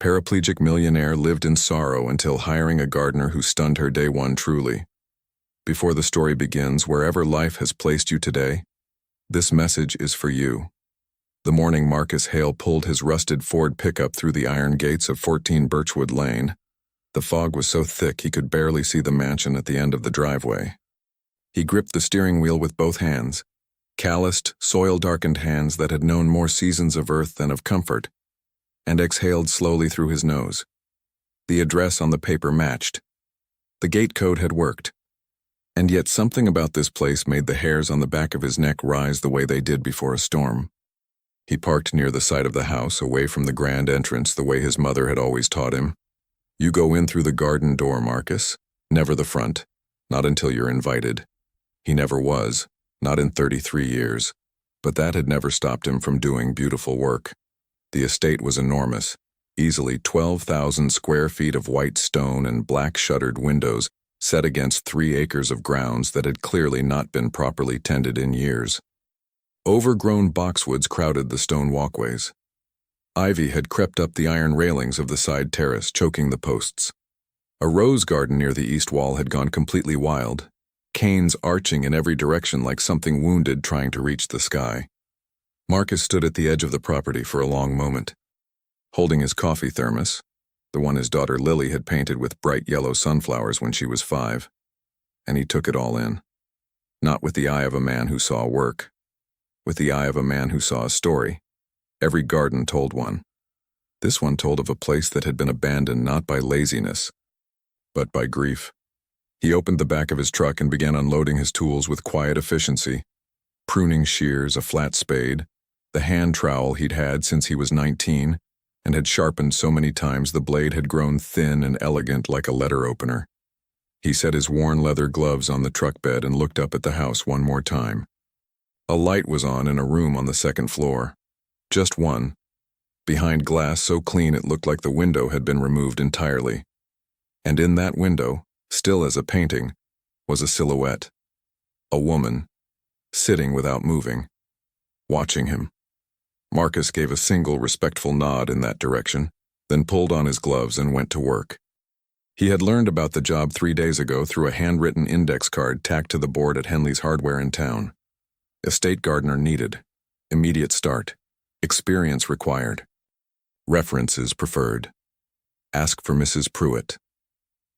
Paraplegic millionaire lived in sorrow until hiring a gardener who stunned her day one truly. Before the story begins, wherever life has placed you today, this message is for you. The morning Marcus Hale pulled his rusted Ford pickup through the iron gates of 14 Birchwood Lane. The fog was so thick he could barely see the mansion at the end of the driveway. He gripped the steering wheel with both hands, calloused, soil-darkened hands that had known more seasons of earth than of comfort, and exhaled slowly through his nose. The address on the paper matched. The gate code had worked. And yet something about this place made the hairs on the back of his neck rise the way they did before a storm. He parked near the side of the house, away from the grand entrance the way his mother had always taught him. You go in through the garden door, Marcus, never the front, not until you're invited. He never was, not in 33 years, but that had never stopped him from doing beautiful work. The estate was enormous, easily 12,000 square feet of white stone and black shuttered windows set against 3 acres of grounds that had clearly not been properly tended in years. Overgrown boxwoods crowded the stone walkways. Ivy had crept up the iron railings of the side terrace, choking the posts. A rose garden near the east wall had gone completely wild, canes arching in every direction like something wounded trying to reach the sky. Marcus stood at the edge of the property for a long moment, holding his coffee thermos, the one his daughter Lily had painted with bright yellow sunflowers when she was 5, and he took it all in. Not with the eye of a man who saw work, with the eye of a man who saw a story. Every garden told one. This one told of a place that had been abandoned not by laziness, but by grief. He opened the back of his truck and began unloading his tools with quiet efficiency. Pruning shears, a flat spade, the hand trowel he'd had since he was 19, and had sharpened so many times the blade had grown thin and elegant like a letter opener. He set his worn leather gloves on the truck bed and looked up at the house one more time. A light was on in a room on the 2nd floor. Just one, behind glass so clean it looked like the window had been removed entirely. And in that window, still as a painting, was a silhouette. A woman, sitting without moving, watching him. Marcus gave a single respectful nod in that direction, then pulled on his gloves and went to work. He had learned about the job 3 days ago through a handwritten index card tacked to the board at Henley's Hardware in town. Estate gardener needed. Immediate start. Experience required. References preferred. Ask for Mrs. Pruitt.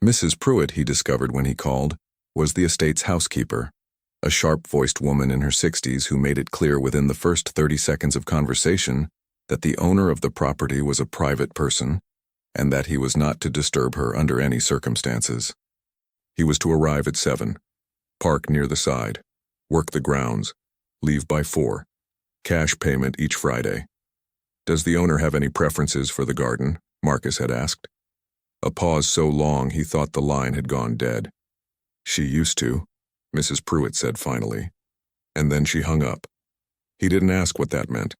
Mrs. Pruitt, he discovered when he called, was the estate's housekeeper, a sharp-voiced woman in her 60s who made it clear within the first 30 seconds of conversation that the owner of the property was a private person and that he was not to disturb her under any circumstances. He was to arrive at 7, park near the side, work the grounds, leave by 4, cash payment each Friday. Does the owner have any preferences for the garden? Marcus had asked. A pause so long he thought the line had gone dead. She used to, Mrs. Pruitt said finally, and then she hung up. He didn't ask what that meant.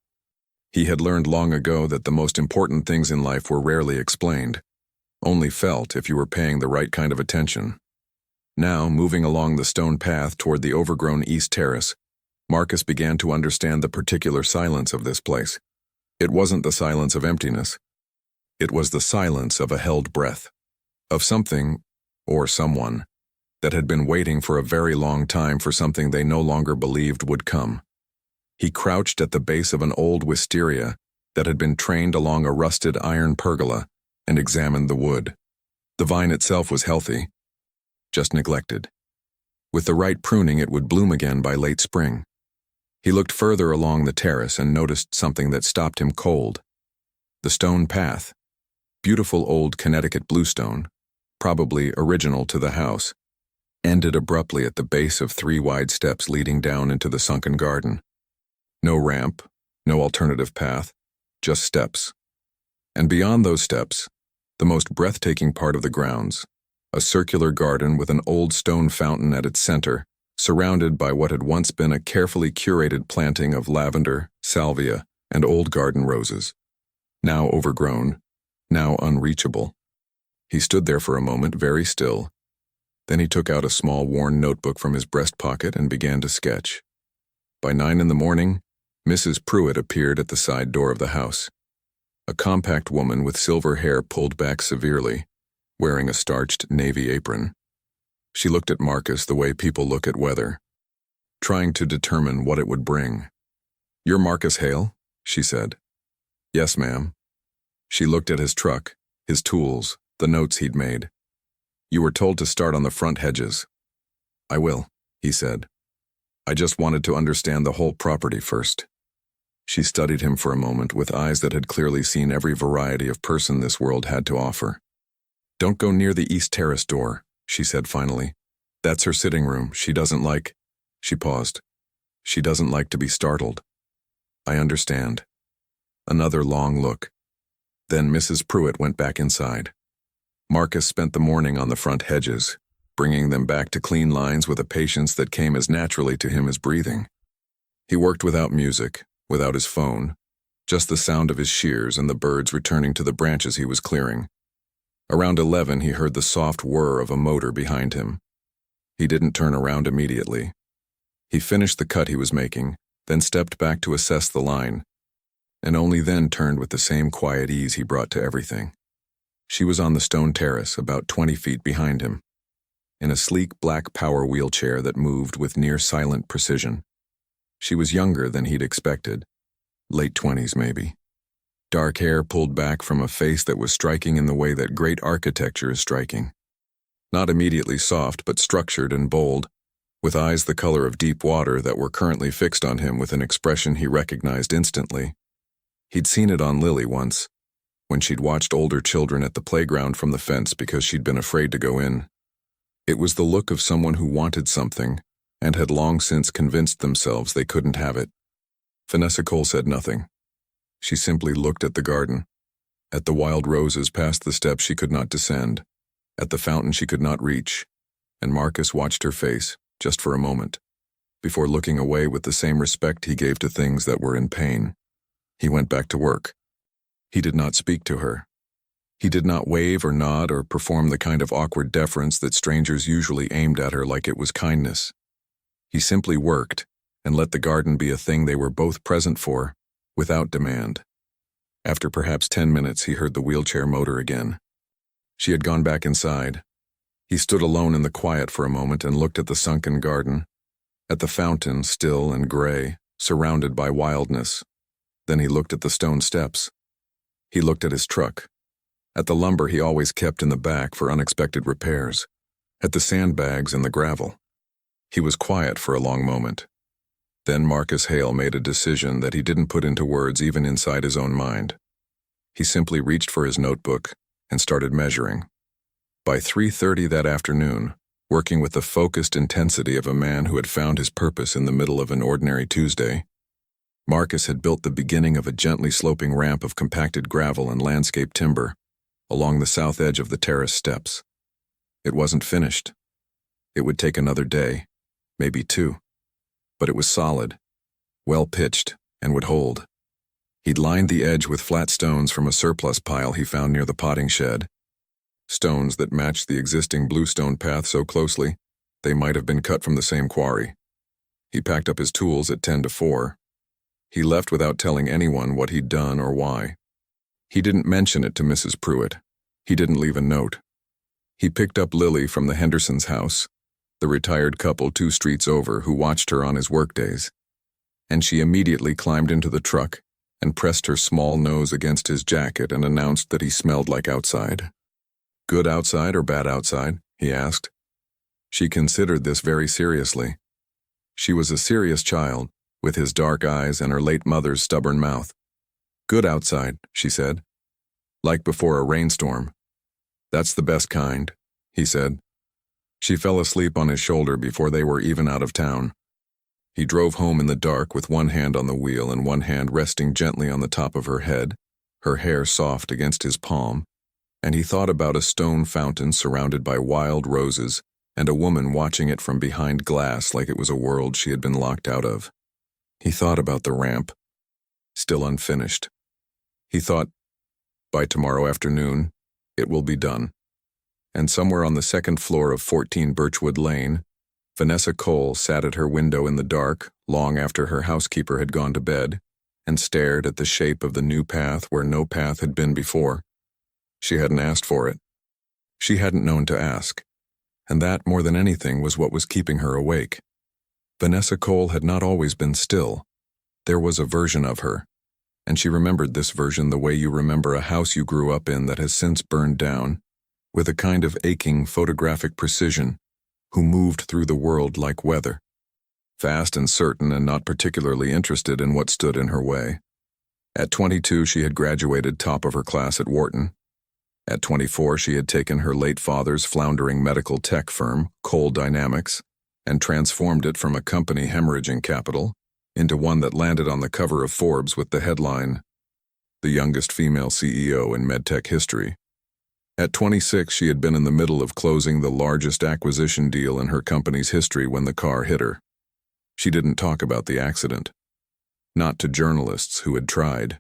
He had learned long ago that the most important things in life were rarely explained, only felt if you were paying the right kind of attention. Now, moving along the stone path toward the overgrown East Terrace, Marcus began to understand the particular silence of this place. It wasn't the silence of emptiness. It was the silence of a held breath, of something, or someone, that had been waiting for a very long time for something they no longer believed would come. He crouched at the base of an old wisteria that had been trained along a rusted iron pergola and examined the wood. The vine itself was healthy, just neglected. With the right pruning, it would bloom again by late spring. He looked further along the terrace and noticed something that stopped him cold. The stone path, beautiful old Connecticut bluestone, probably original to the house, ended abruptly at the base of 3 wide steps leading down into the sunken garden. No ramp, no alternative path, just steps. And beyond those steps, the most breathtaking part of the grounds, a circular garden with an old stone fountain at its center, surrounded by what had once been a carefully curated planting of lavender, salvia, and old garden roses. Now overgrown, now unreachable. He stood there for a moment, very still. Then he took out a small worn notebook from his breast pocket and began to sketch. By 9 in the morning, Mrs. Pruitt appeared at the side door of the house. A compact woman with silver hair pulled back severely, wearing a starched navy apron. She looked at Marcus the way people look at weather, trying to determine what it would bring. "You're Marcus Hale?" she said. "Yes, ma'am." She looked at his truck, his tools, the notes he'd made. "You were told to start on the front hedges." "I will," he said. "I just wanted to understand the whole property first." She studied him for a moment with eyes that had clearly seen every variety of person this world had to offer. "Don't go near the East Terrace door," she said finally. "That's her sitting room. She doesn't like—" She paused. "She doesn't like to be startled." "I understand." Another long look. Then Mrs. Pruitt went back inside. Marcus spent the morning on the front hedges, bringing them back to clean lines with a patience that came as naturally to him as breathing. He worked without music, without his phone, just the sound of his shears and the birds returning to the branches he was clearing. Around 11, he heard the soft whir of a motor behind him. He didn't turn around immediately. He finished the cut he was making, then stepped back to assess the line, and only then turned with the same quiet ease he brought to everything. She was on the stone terrace, about 20 feet behind him, in a sleek black power wheelchair that moved with near-silent precision. She was younger than he'd expected, late 20s maybe. Dark hair pulled back from a face that was striking in the way that great architecture is striking. Not immediately soft, but structured and bold, with eyes the color of deep water that were currently fixed on him with an expression he recognized instantly. He'd seen it on Lily once, when she'd watched older children at the playground from the fence because she'd been afraid to go in. It was the look of someone who wanted something and had long since convinced themselves they couldn't have it. Vanessa Cole said nothing. She simply looked at the garden, at the wild roses past the steps she could not descend, at the fountain she could not reach, and Marcus watched her face, just for a moment, before looking away with the same respect he gave to things that were in pain. He went back to work. He did not speak to her. He did not wave or nod or perform the kind of awkward deference that strangers usually aimed at her like it was kindness. He simply worked and let the garden be a thing they were both present for, without demand. After perhaps 10 minutes, he heard the wheelchair motor again. She had gone back inside. He stood alone in the quiet for a moment and looked at the sunken garden, at the fountain, still and gray, surrounded by wildness. Then he looked at the stone steps. He looked at his truck, at the lumber he always kept in the back for unexpected repairs, at the sandbags and the gravel. He was quiet for a long moment. Then Marcus Hale made a decision that he didn't put into words even inside his own mind. He simply reached for his notebook and started measuring. By 3:30 that afternoon, working with the focused intensity of a man who had found his purpose in the middle of an ordinary Tuesday, Marcus had built the beginning of a gently sloping ramp of compacted gravel and landscape timber along the south edge of the terrace steps. It wasn't finished. It would take another day, maybe 2. But it was solid, well-pitched, and would hold. He'd lined the edge with flat stones from a surplus pile he found near the potting shed, stones that matched the existing bluestone path so closely they might have been cut from the same quarry. He packed up his tools at 10 to 4. He left without telling anyone what he'd done or why. He didn't mention it to Mrs. Pruitt. He didn't leave a note. He picked up Lily from the Hendersons' house, the retired couple 2 streets over who watched her on his workdays, and she immediately climbed into the truck and pressed her small nose against his jacket and announced that he smelled like outside. "Good outside or bad outside?" he asked. She considered this very seriously. She was a serious child, with his dark eyes and her late mother's stubborn mouth. "Good outside," she said. "Like before a rainstorm." "That's the best kind," he said. She fell asleep on his shoulder before they were even out of town. He drove home in the dark with one hand on the wheel and one hand resting gently on the top of her head, her hair soft against his palm, and he thought about a stone fountain surrounded by wild roses and a woman watching it from behind glass like it was a world she had been locked out of. He thought about the ramp, still unfinished. He thought, by tomorrow afternoon, it will be done. And somewhere on the second floor of 14 Birchwood Lane, Vanessa Cole sat at her window in the dark long after her housekeeper had gone to bed and stared at the shape of the new path where no path had been before. She hadn't asked for it. She hadn't known to ask, and that, more than anything, was what was keeping her awake. Vanessa Cole had not always been still. There was a version of her, and she remembered this version the way you remember a house you grew up in that has since burned down, with a kind of aching photographic precision, who moved through the world like weather, fast and certain and not particularly interested in what stood in her way. At 22, she had graduated top of her class at Wharton. At 24, she had taken her late father's floundering medical tech firm, Cole Dynamics, and transformed it from a company hemorrhaging capital into one that landed on the cover of Forbes with the headline, "The Youngest Female CEO in MedTech History." At 26, she had been in the middle of closing the largest acquisition deal in her company's history when the car hit her. She didn't talk about the accident. Not to journalists who had tried.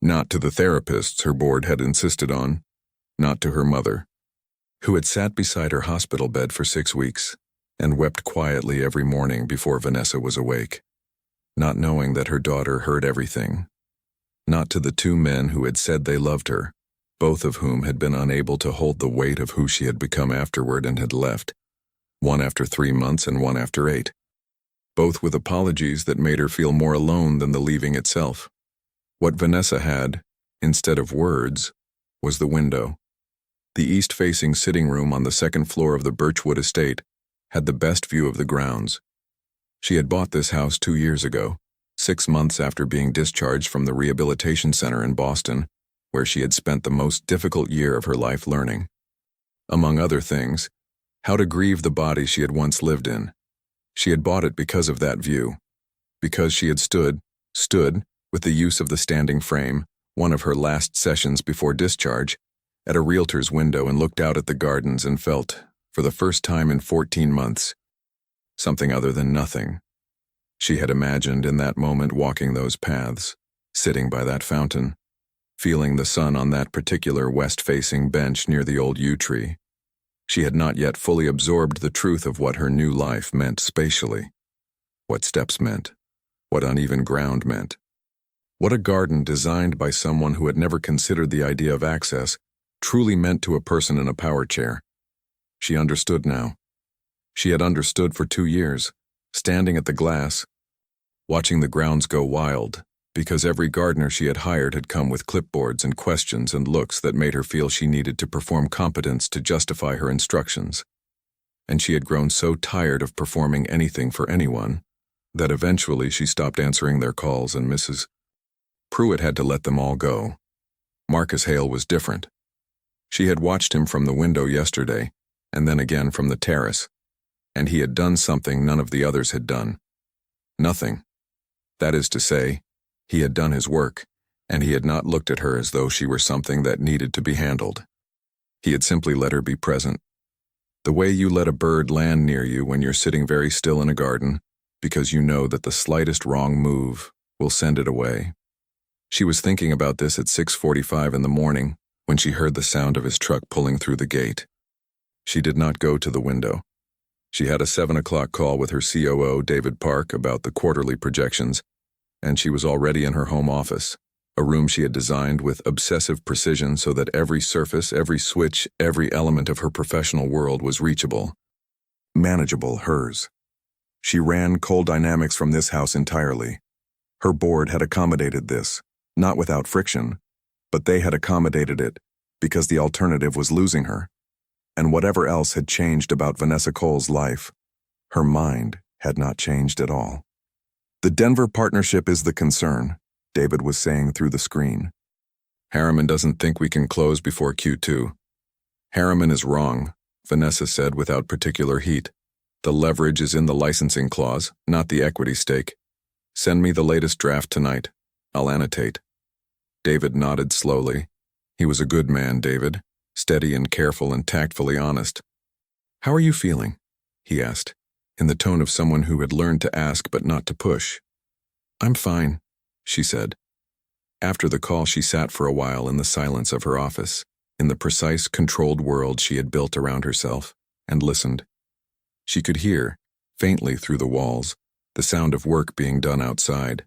Not to the therapists her board had insisted on. Not to her mother, who had sat beside her hospital bed for 6 weeks and wept quietly every morning before Vanessa was awake, not knowing that her daughter heard everything. Not to the 2 men who had said they loved her, both of whom had been unable to hold the weight of who she had become afterward and had left, one after 3 months and one after 8, both with apologies that made her feel more alone than the leaving itself. What Vanessa had, instead of words, was the window. The east-facing sitting room on the 2nd floor of the Birchwood estate had the best view of the grounds. She had bought this house 2 years ago, 6 months after being discharged from the rehabilitation center in Boston, where she had spent the most difficult year of her life learning, among other things, how to grieve the body she had once lived in. She had bought it because of that view, because she had stood, with the use of the standing frame, one of her last sessions before discharge, at a realtor's window and looked out at the gardens and felt, for the first time in 14 months, something other than nothing. She had imagined in that moment walking those paths, sitting by that fountain, feeling the sun on that particular west-facing bench near the old yew tree. She had not yet fully absorbed the truth of what her new life meant spatially, what steps meant, what uneven ground meant, what a garden designed by someone who had never considered the idea of access truly meant to a person in a power chair. She understood now. She had understood for 2 years, standing at the glass, watching the grounds go wild, because every gardener she had hired had come with clipboards and questions and looks that made her feel she needed to perform competence to justify her instructions. And she had grown so tired of performing anything for anyone that eventually she stopped answering their calls, and Mrs. Pruitt had to let them all go. Marcus Hale was different. She had watched him from the window yesterday, and then again from the terrace, and he had done something none of the others had done. Nothing. That is to say, he had done his work, and he had not looked at her as though she were something that needed to be handled. He had simply let her be present. The way you let a bird land near you when you're sitting very still in a garden, because you know that the slightest wrong move will send it away. She was thinking about this at 6:45 in the morning, when she heard the sound of his truck pulling through the gate. She did not go to the window. She had a 7 o'clock call with her COO, David Park, about the quarterly projections, and she was already in her home office, a room she had designed with obsessive precision so that every surface, every switch, every element of her professional world was reachable, manageable, hers. She ran Cole Dynamics from this house entirely. Her board had accommodated this, not without friction, but they had accommodated it because the alternative was losing her. And whatever else had changed about Vanessa Cole's life, her mind had not changed at all. The Denver partnership is the concern, David was saying through the screen. Harriman doesn't think we can close before Q2. Harriman is wrong, Vanessa said without particular heat. The leverage is in the licensing clause, not the equity stake. Send me the latest draft tonight. I'll annotate. David nodded slowly. He was a good man, David, steady and careful and tactfully honest. How are you feeling? He asked, in the tone of someone who had learned to ask but not to push. I'm fine, she said. After the call, she sat for a while in the silence of her office, in the precise, controlled world she had built around herself, and listened. She could hear, faintly through the walls, the sound of work being done outside.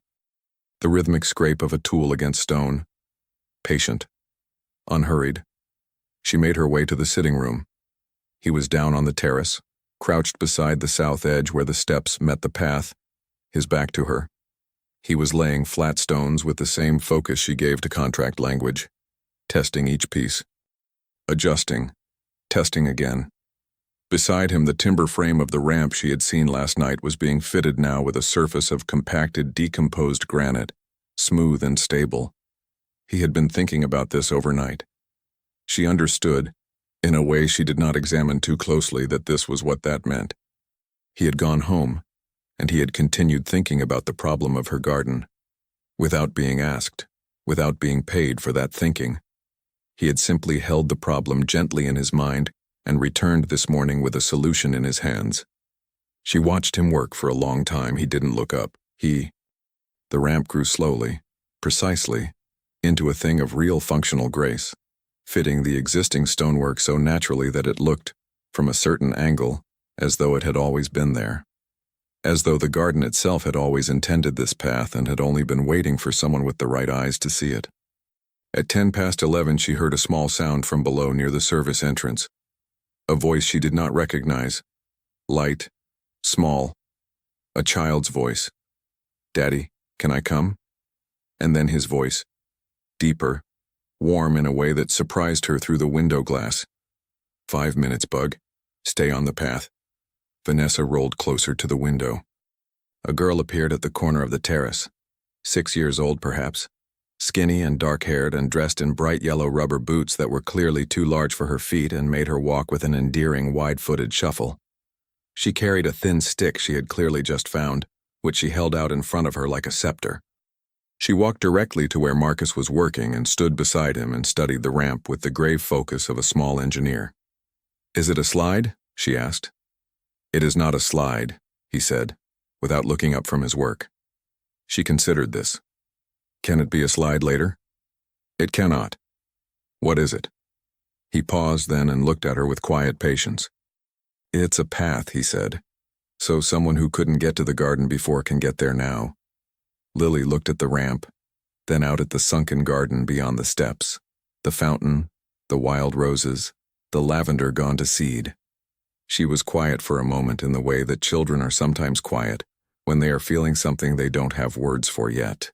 the rhythmic scrape of a tool against stone. Patient. Unhurried. She made her way to the sitting room. He was down on the terrace, crouched beside the south edge where the steps met the path, his back to her. He was laying flat stones with the same focus she gave to contract language, testing each piece. Adjusting. Testing again. Beside him, the timber frame of the ramp she had seen last night was being fitted now with a surface of compacted, decomposed granite, smooth and stable. He had been thinking about this overnight. She understood, in a way she did not examine too closely, that this was what that meant. He had gone home, and he had continued thinking about the problem of her garden, without being asked, without being paid for that thinking. He had simply held the problem gently in his mind and returned this morning with a solution in his hands. She watched him work for a long time. He didn't look up. The ramp grew slowly, precisely, into a thing of real functional grace, fitting the existing stonework so naturally that it looked, from a certain angle, as though it had always been there. As though the garden itself had always intended this path and had only been waiting for someone with the right eyes to see it. At 11:10, she heard a small sound from below near the service entrance. A voice she did not recognize. Light, small. A child's voice. "Daddy, can I come?" And then his voice. Deeper, warm in a way that surprised her through the window glass. 5 minutes, Bug. Stay on the path. Vanessa rolled closer to the window. A girl appeared at the corner of the terrace. 6 years old, perhaps. Skinny and dark-haired and dressed in bright yellow rubber boots that were clearly too large for her feet and made her walk with an endearing wide-footed shuffle. She carried a thin stick she had clearly just found, which she held out in front of her like a scepter. She walked directly to where Marcus was working and stood beside him and studied the ramp with the grave focus of a small engineer. "Is it a slide?" she asked. "It is not a slide," he said, without looking up from his work. She considered this. "Can it be a slide later?" "It cannot." "What is it?" He paused then and looked at her with quiet patience. "It's a path," he said, "so someone who couldn't get to the garden before can get there now." Lily looked at the ramp, then out at the sunken garden beyond the steps, the fountain, the wild roses, the lavender gone to seed. She was quiet for a moment in the way that children are sometimes quiet when they are feeling something they don't have words for yet.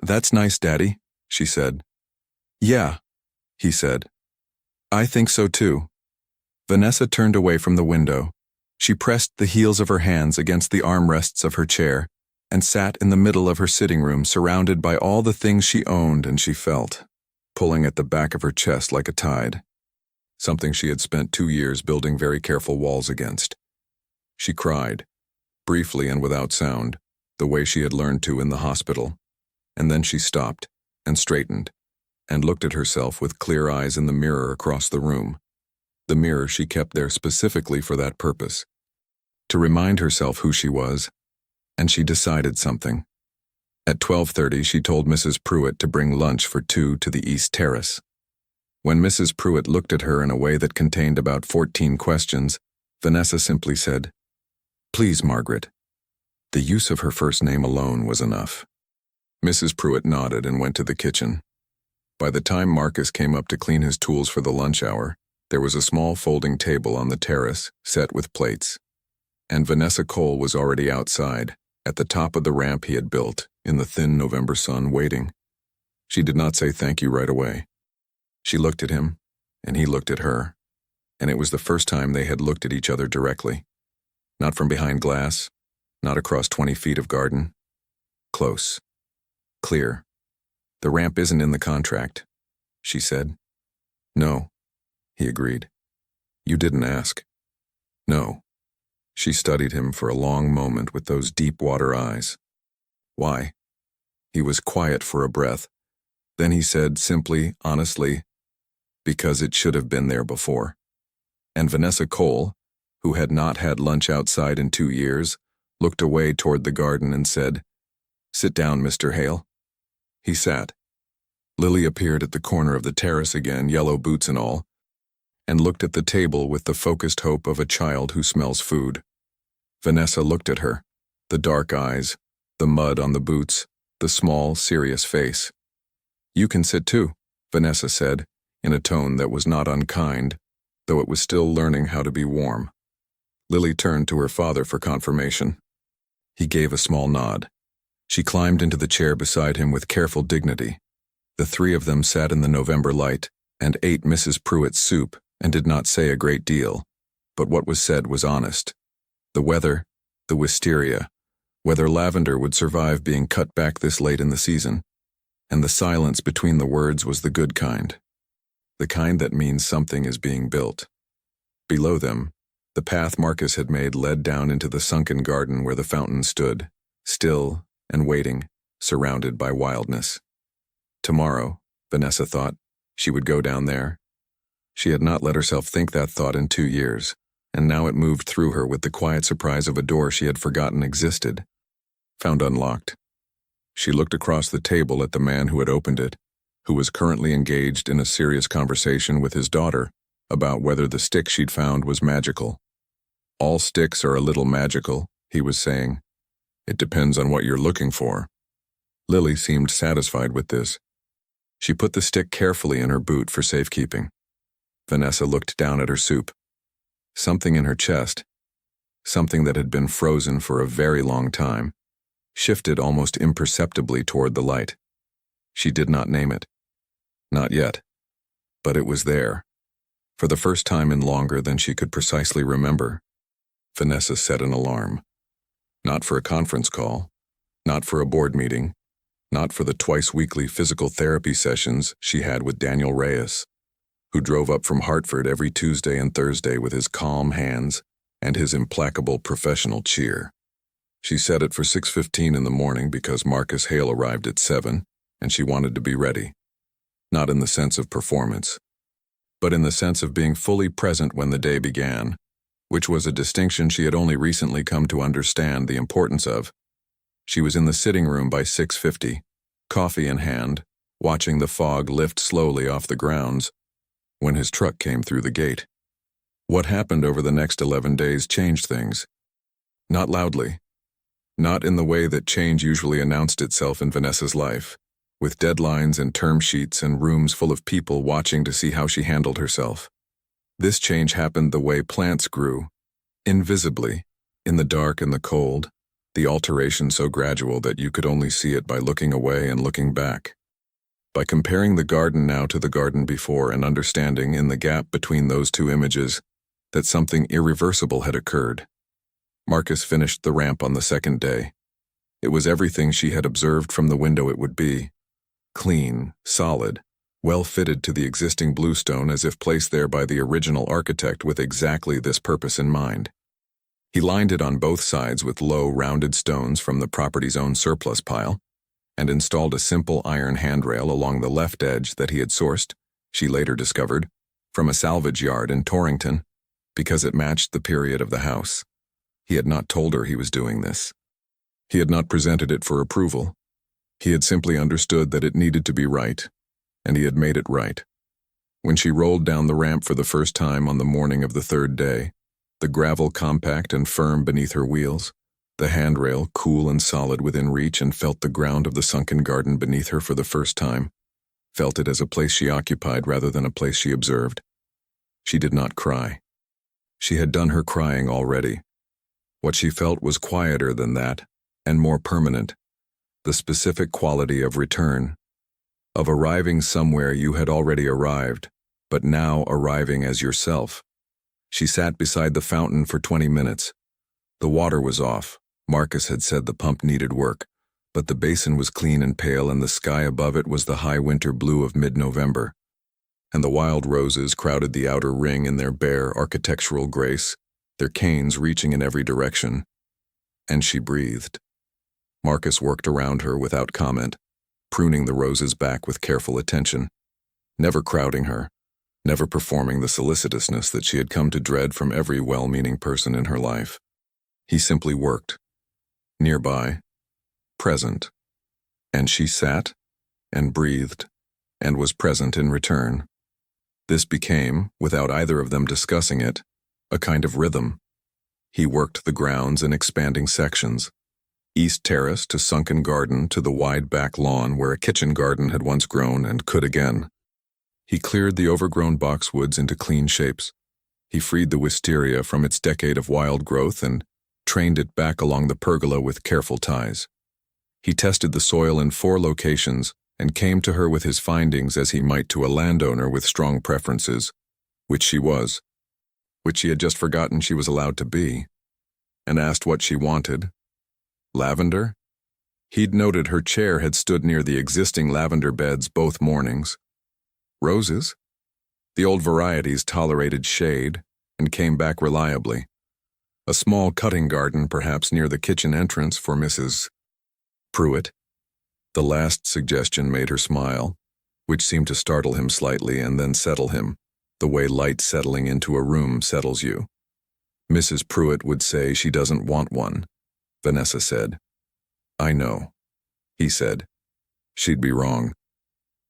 "That's nice, Daddy," she said. "Yeah," he said. "I think so too." Vanessa turned away from the window. She pressed the heels of her hands against the armrests of her chair and sat in the middle of her sitting room surrounded by all the things she owned and she felt, pulling at the back of her chest like a tide, something she had spent 2 years building very careful walls against. She cried, briefly and without sound, the way she had learned to in the hospital. And then she stopped and straightened and looked at herself with clear eyes in the mirror across the room, the mirror she kept there specifically for that purpose, to remind herself who she was, and she decided something. At 12:30, she told Mrs. Pruitt to bring lunch for 2 to the East Terrace. When Mrs. Pruitt looked at her in a way that contained about 14 questions, Vanessa simply said, "Please, Margaret." The use of her first name alone was enough. Mrs. Pruitt nodded and went to the kitchen. By the time Marcus came up to clean his tools for the lunch hour, there was a small folding table on the terrace, set with plates. And Vanessa Cole was already outside, at the top of the ramp he had built, in the thin November sun, waiting. She did not say thank you right away. She looked at him, and he looked at her, and it was the first time they had looked at each other directly. Not from behind glass, not across 20 feet of garden. Close. Clear. "The ramp isn't in the contract," she said. "No," he agreed. "You didn't ask." "No." She studied him for a long moment with those deep water eyes. "Why?" He was quiet for a breath. Then he said simply, honestly, "Because it should have been there before." And Vanessa Cole, who had not had lunch outside in 2 years, looked away toward the garden and said, "Sit down, Mr. Hale." He sat. Lily appeared at the corner of the terrace again, yellow boots and all, and looked at the table with the focused hope of a child who smells food. Vanessa looked at her, the dark eyes, the mud on the boots, the small, serious face. "You can sit too," Vanessa said, in a tone that was not unkind, though it was still learning how to be warm. Lily turned to her father for confirmation. He gave a small nod. She climbed into the chair beside him with careful dignity. The three of them sat in the November light and ate Mrs. Pruitt's soup and did not say a great deal, but what was said was honest. The weather, the wisteria, whether lavender would survive being cut back this late in the season, and the silence between the words was the good kind. The kind that means something is being built. Below them, the path Marcus had made led down into the sunken garden where the fountain stood, still and waiting, surrounded by wildness. Tomorrow, Vanessa thought, she would go down there. She had not let herself think that thought in 2 years, and now it moved through her with the quiet surprise of a door she had forgotten existed. Found unlocked. She looked across the table at the man who had opened it, who was currently engaged in a serious conversation with his daughter about whether the stick she'd found was magical. "All sticks are a little magical," he was saying. "It depends on what you're looking for." Lily seemed satisfied with this. She put the stick carefully in her boot for safekeeping. Vanessa looked down at her soup. Something in her chest, something that had been frozen for a very long time, shifted almost imperceptibly toward the light. She did not name it. Not yet. But it was there. For the first time in longer than she could precisely remember, Vanessa set an alarm. Not for a conference call, not for a board meeting, not for the twice-weekly physical therapy sessions she had with Daniel Reyes, who drove up from Hartford every Tuesday and Thursday with his calm hands and his implacable professional cheer. She set it for 6:15 in the morning because Marcus Hale arrived at 7, and she wanted to be ready. Not in the sense of performance, but in the sense of being fully present when the day began, which was a distinction she had only recently come to understand the importance of. She was in the sitting room by 6:50, coffee in hand, watching the fog lift slowly off the grounds, when his truck came through the gate. What happened over the next 11 days changed things. Not loudly. Not in the way that change usually announced itself in Vanessa's life, with deadlines and term sheets and rooms full of people watching to see how she handled herself. This change happened the way plants grew, invisibly, in the dark and the cold, the alteration so gradual that you could only see it by looking away and looking back. By comparing the garden now to the garden before and understanding in the gap between those two images that something irreversible had occurred. Marcus finished the ramp on the second day. It was everything she had observed from the window it would be. Clean, solid, well fitted to the existing bluestone as if placed there by the original architect with exactly this purpose in mind. He lined it on both sides with low, rounded stones from the property's own surplus pile, and installed a simple iron handrail along the left edge that he had sourced, she later discovered, from a salvage yard in Torrington, because it matched the period of the house. He had not told her he was doing this. He had not presented it for approval. He had simply understood that it needed to be right, and he had made it right. When she rolled down the ramp for the first time on the morning of the third day, the gravel compact and firm beneath her wheels, the handrail cool and solid within reach, and felt the ground of the sunken garden beneath her for the first time, felt it as a place she occupied rather than a place she observed. She did not cry. She had done her crying already. What she felt was quieter than that, and more permanent, the specific quality of return, of arriving somewhere you had already arrived, but now arriving as yourself. She sat beside the fountain for 20 minutes. The water was off. Marcus had said the pump needed work, but the basin was clean and pale, and the sky above it was the high winter blue of mid-November. And the wild roses crowded the outer ring in their bare architectural grace, their canes reaching in every direction. And she breathed. Marcus worked around her without comment, pruning the roses back with careful attention, never crowding her, never performing the solicitousness that she had come to dread from every well-meaning person in her life. He simply worked, nearby, present, and she sat and breathed and was present in return. This became, without either of them discussing it, a kind of rhythm. He worked the grounds in expanding sections, East Terrace to sunken garden to the wide back lawn where a kitchen garden had once grown and could again. He cleared the overgrown boxwoods into clean shapes. He freed the wisteria from its decade of wild growth and trained it back along the pergola with careful ties. He tested the soil in 4 locations and came to her with his findings as he might to a landowner with strong preferences, which she was, which she had just forgotten she was allowed to be, and asked what she wanted. Lavender? He'd noted her chair had stood near the existing lavender beds both mornings. Roses? The old varieties tolerated shade and came back reliably. A small cutting garden perhaps near the kitchen entrance for Mrs. Pruitt. The last suggestion made her smile, which seemed to startle him slightly and then settle him, the way light settling into a room settles you. Mrs. Pruitt would say she doesn't want one, Vanessa said. I know, he said. She'd be wrong.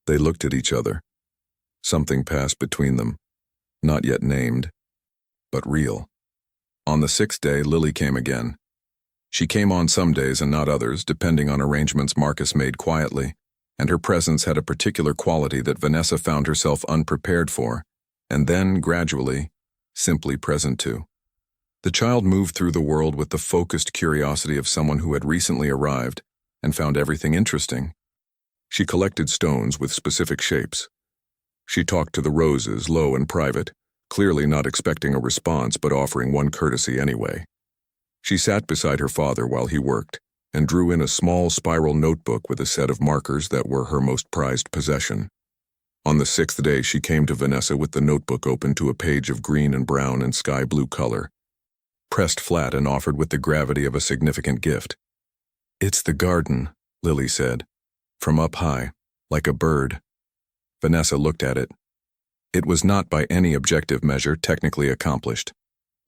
They looked at each other. Something passed between them, not yet named, but real. On the 6th day, Lily came again. She came on some days and not others, depending on arrangements Marcus made quietly, and her presence had a particular quality that Vanessa found herself unprepared for, and then, gradually, simply present to. The child moved through the world with the focused curiosity of someone who had recently arrived and found everything interesting. She collected stones with specific shapes. She talked to the roses, low and private, clearly not expecting a response but offering one courtesy anyway. She sat beside her father while he worked and drew in a small spiral notebook with a set of markers that were her most prized possession. On the 6th day, she came to Vanessa with the notebook open to a page of green and brown and sky blue color, pressed flat and offered with the gravity of a significant gift. It's the garden, Lily said, from up high, like a bird. Vanessa looked at it. It was not by any objective measure technically accomplished.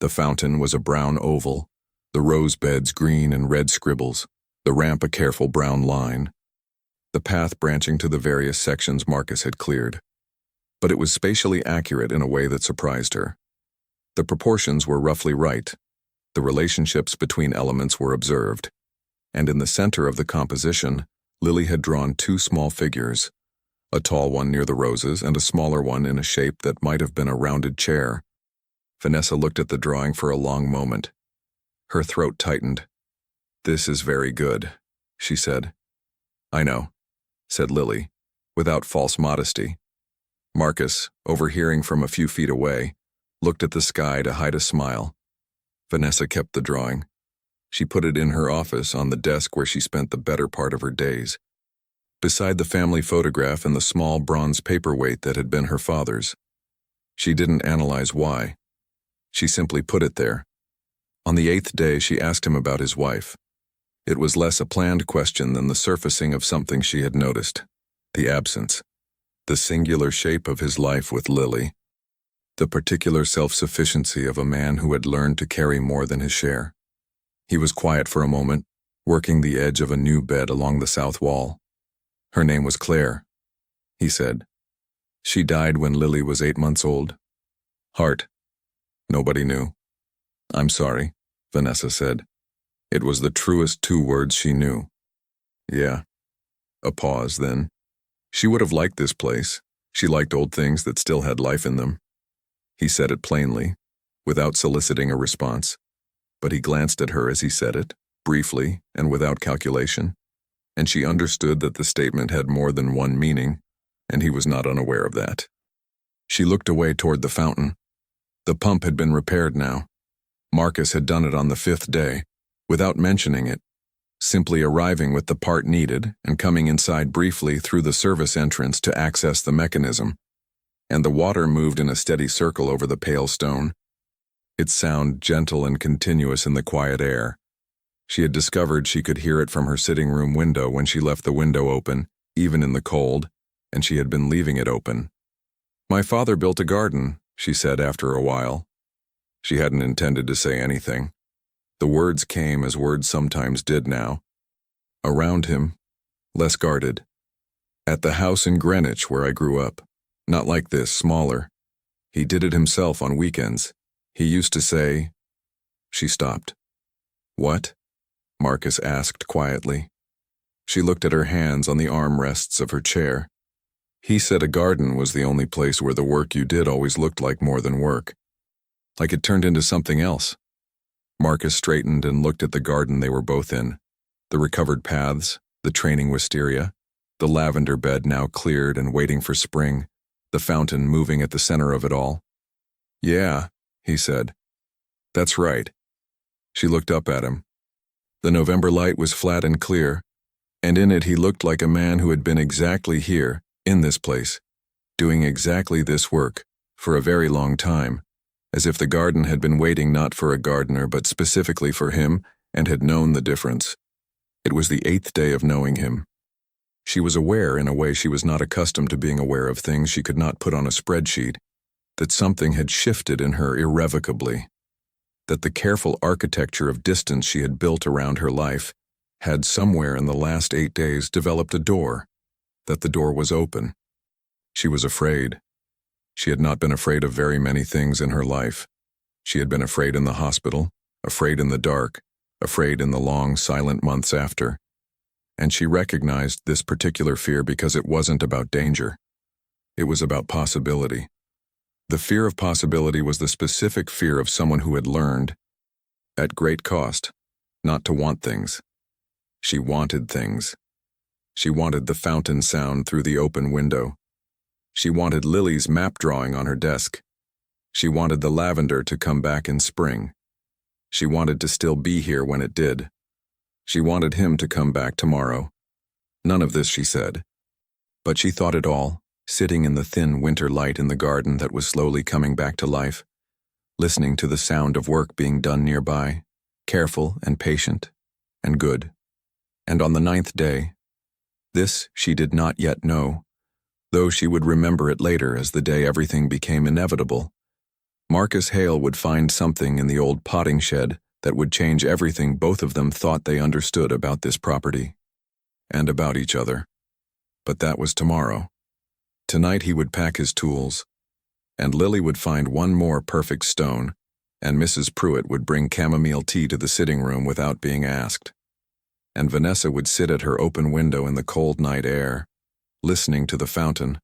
The fountain was a brown oval, the rose beds green and red scribbles, the ramp a careful brown line, the path branching to the various sections Marcus had cleared. But it was spatially accurate in a way that surprised her. The proportions were roughly right. The relationships between elements were observed. And in the center of the composition, Lily had drawn 2 small figures, a tall one near the roses and a smaller one in a shape that might have been a rounded chair. Vanessa looked at the drawing for a long moment. Her throat tightened. This is very good, she said. I know, said Lily, without false modesty. Marcus, overhearing from a few feet away, looked at the sky to hide a smile. Vanessa kept the drawing. She put it in her office on the desk where she spent the better part of her days, beside the family photograph and the small bronze paperweight that had been her father's. She didn't analyze why. She simply put it there. On the 8th day, she asked him about his wife. It was less a planned question than the surfacing of something she had noticed. The absence. The singular shape of his life with Lily. The particular self-sufficiency of a man who had learned to carry more than his share. He was quiet for a moment, working the edge of a new bed along the south wall. Her name was Claire, he said. She died when Lily was 8 months old. Heart. Nobody knew. I'm sorry, Vanessa said. It was the truest 2 words she knew. Yeah. A pause, then. She would have liked this place. She liked old things that still had life in them. He said it plainly, without soliciting a response. But he glanced at her as he said it, briefly and without calculation. And she understood that the statement had more than one meaning, and he was not unaware of that. She looked away toward the fountain. The pump had been repaired now. Marcus had done it on the 5th day, without mentioning it, simply arriving with the part needed and coming inside briefly through the service entrance to access the mechanism. And the water moved in a steady circle over the pale stone, its sound gentle and continuous in the quiet air. She had discovered she could hear it from her sitting room window when she left the window open, even in the cold, and she had been leaving it open. My father built a garden, she said after a while. She hadn't intended to say anything. The words came as words sometimes did now. Around him, less guarded. At the house in Greenwich where I grew up. Not like this, smaller. He did it himself on weekends. He used to say... She stopped. What? Marcus asked quietly. She looked at her hands on the armrests of her chair. He said a garden was the only place where the work you did always looked like more than work. Like it turned into something else. Marcus straightened and looked at the garden they were both in. The recovered paths, the training wisteria, the lavender bed now cleared and waiting for spring, the fountain moving at the center of it all. Yeah, he said. That's right. She looked up at him. The November light was flat and clear, and in it he looked like a man who had been exactly here, in this place, doing exactly this work, for a very long time, as if the garden had been waiting not for a gardener but specifically for him and had known the difference. It was the 8th day of knowing him. She was aware in a way she was not accustomed to being aware of things she could not put on a spreadsheet, that something had shifted in her irrevocably, that the careful architecture of distance she had built around her life had somewhere in the last 8 days developed a door, that the door was open. She was afraid. She had not been afraid of very many things in her life. She had been afraid in the hospital, afraid in the dark, afraid in the long, silent months after. And she recognized this particular fear because it wasn't about danger. It was about possibility. The fear of possibility was the specific fear of someone who had learned, at great cost, not to want things. She wanted things. She wanted the fountain sound through the open window. She wanted Lily's map drawing on her desk. She wanted the lavender to come back in spring. She wanted to still be here when it did. She wanted him to come back tomorrow. None of this she said. But she thought it all, sitting in the thin winter light in the garden that was slowly coming back to life, listening to the sound of work being done nearby, careful and patient and good. And on the 9th day, this she did not yet know, though she would remember it later as the day everything became inevitable, Marcus Hale would find something in the old potting shed that would change everything both of them thought they understood about this property, and about each other. But that was tomorrow. Tonight he would pack his tools, and Lily would find one more perfect stone, and Mrs. Pruitt would bring chamomile tea to the sitting room without being asked. And Vanessa would sit at her open window in the cold night air, listening to the fountain,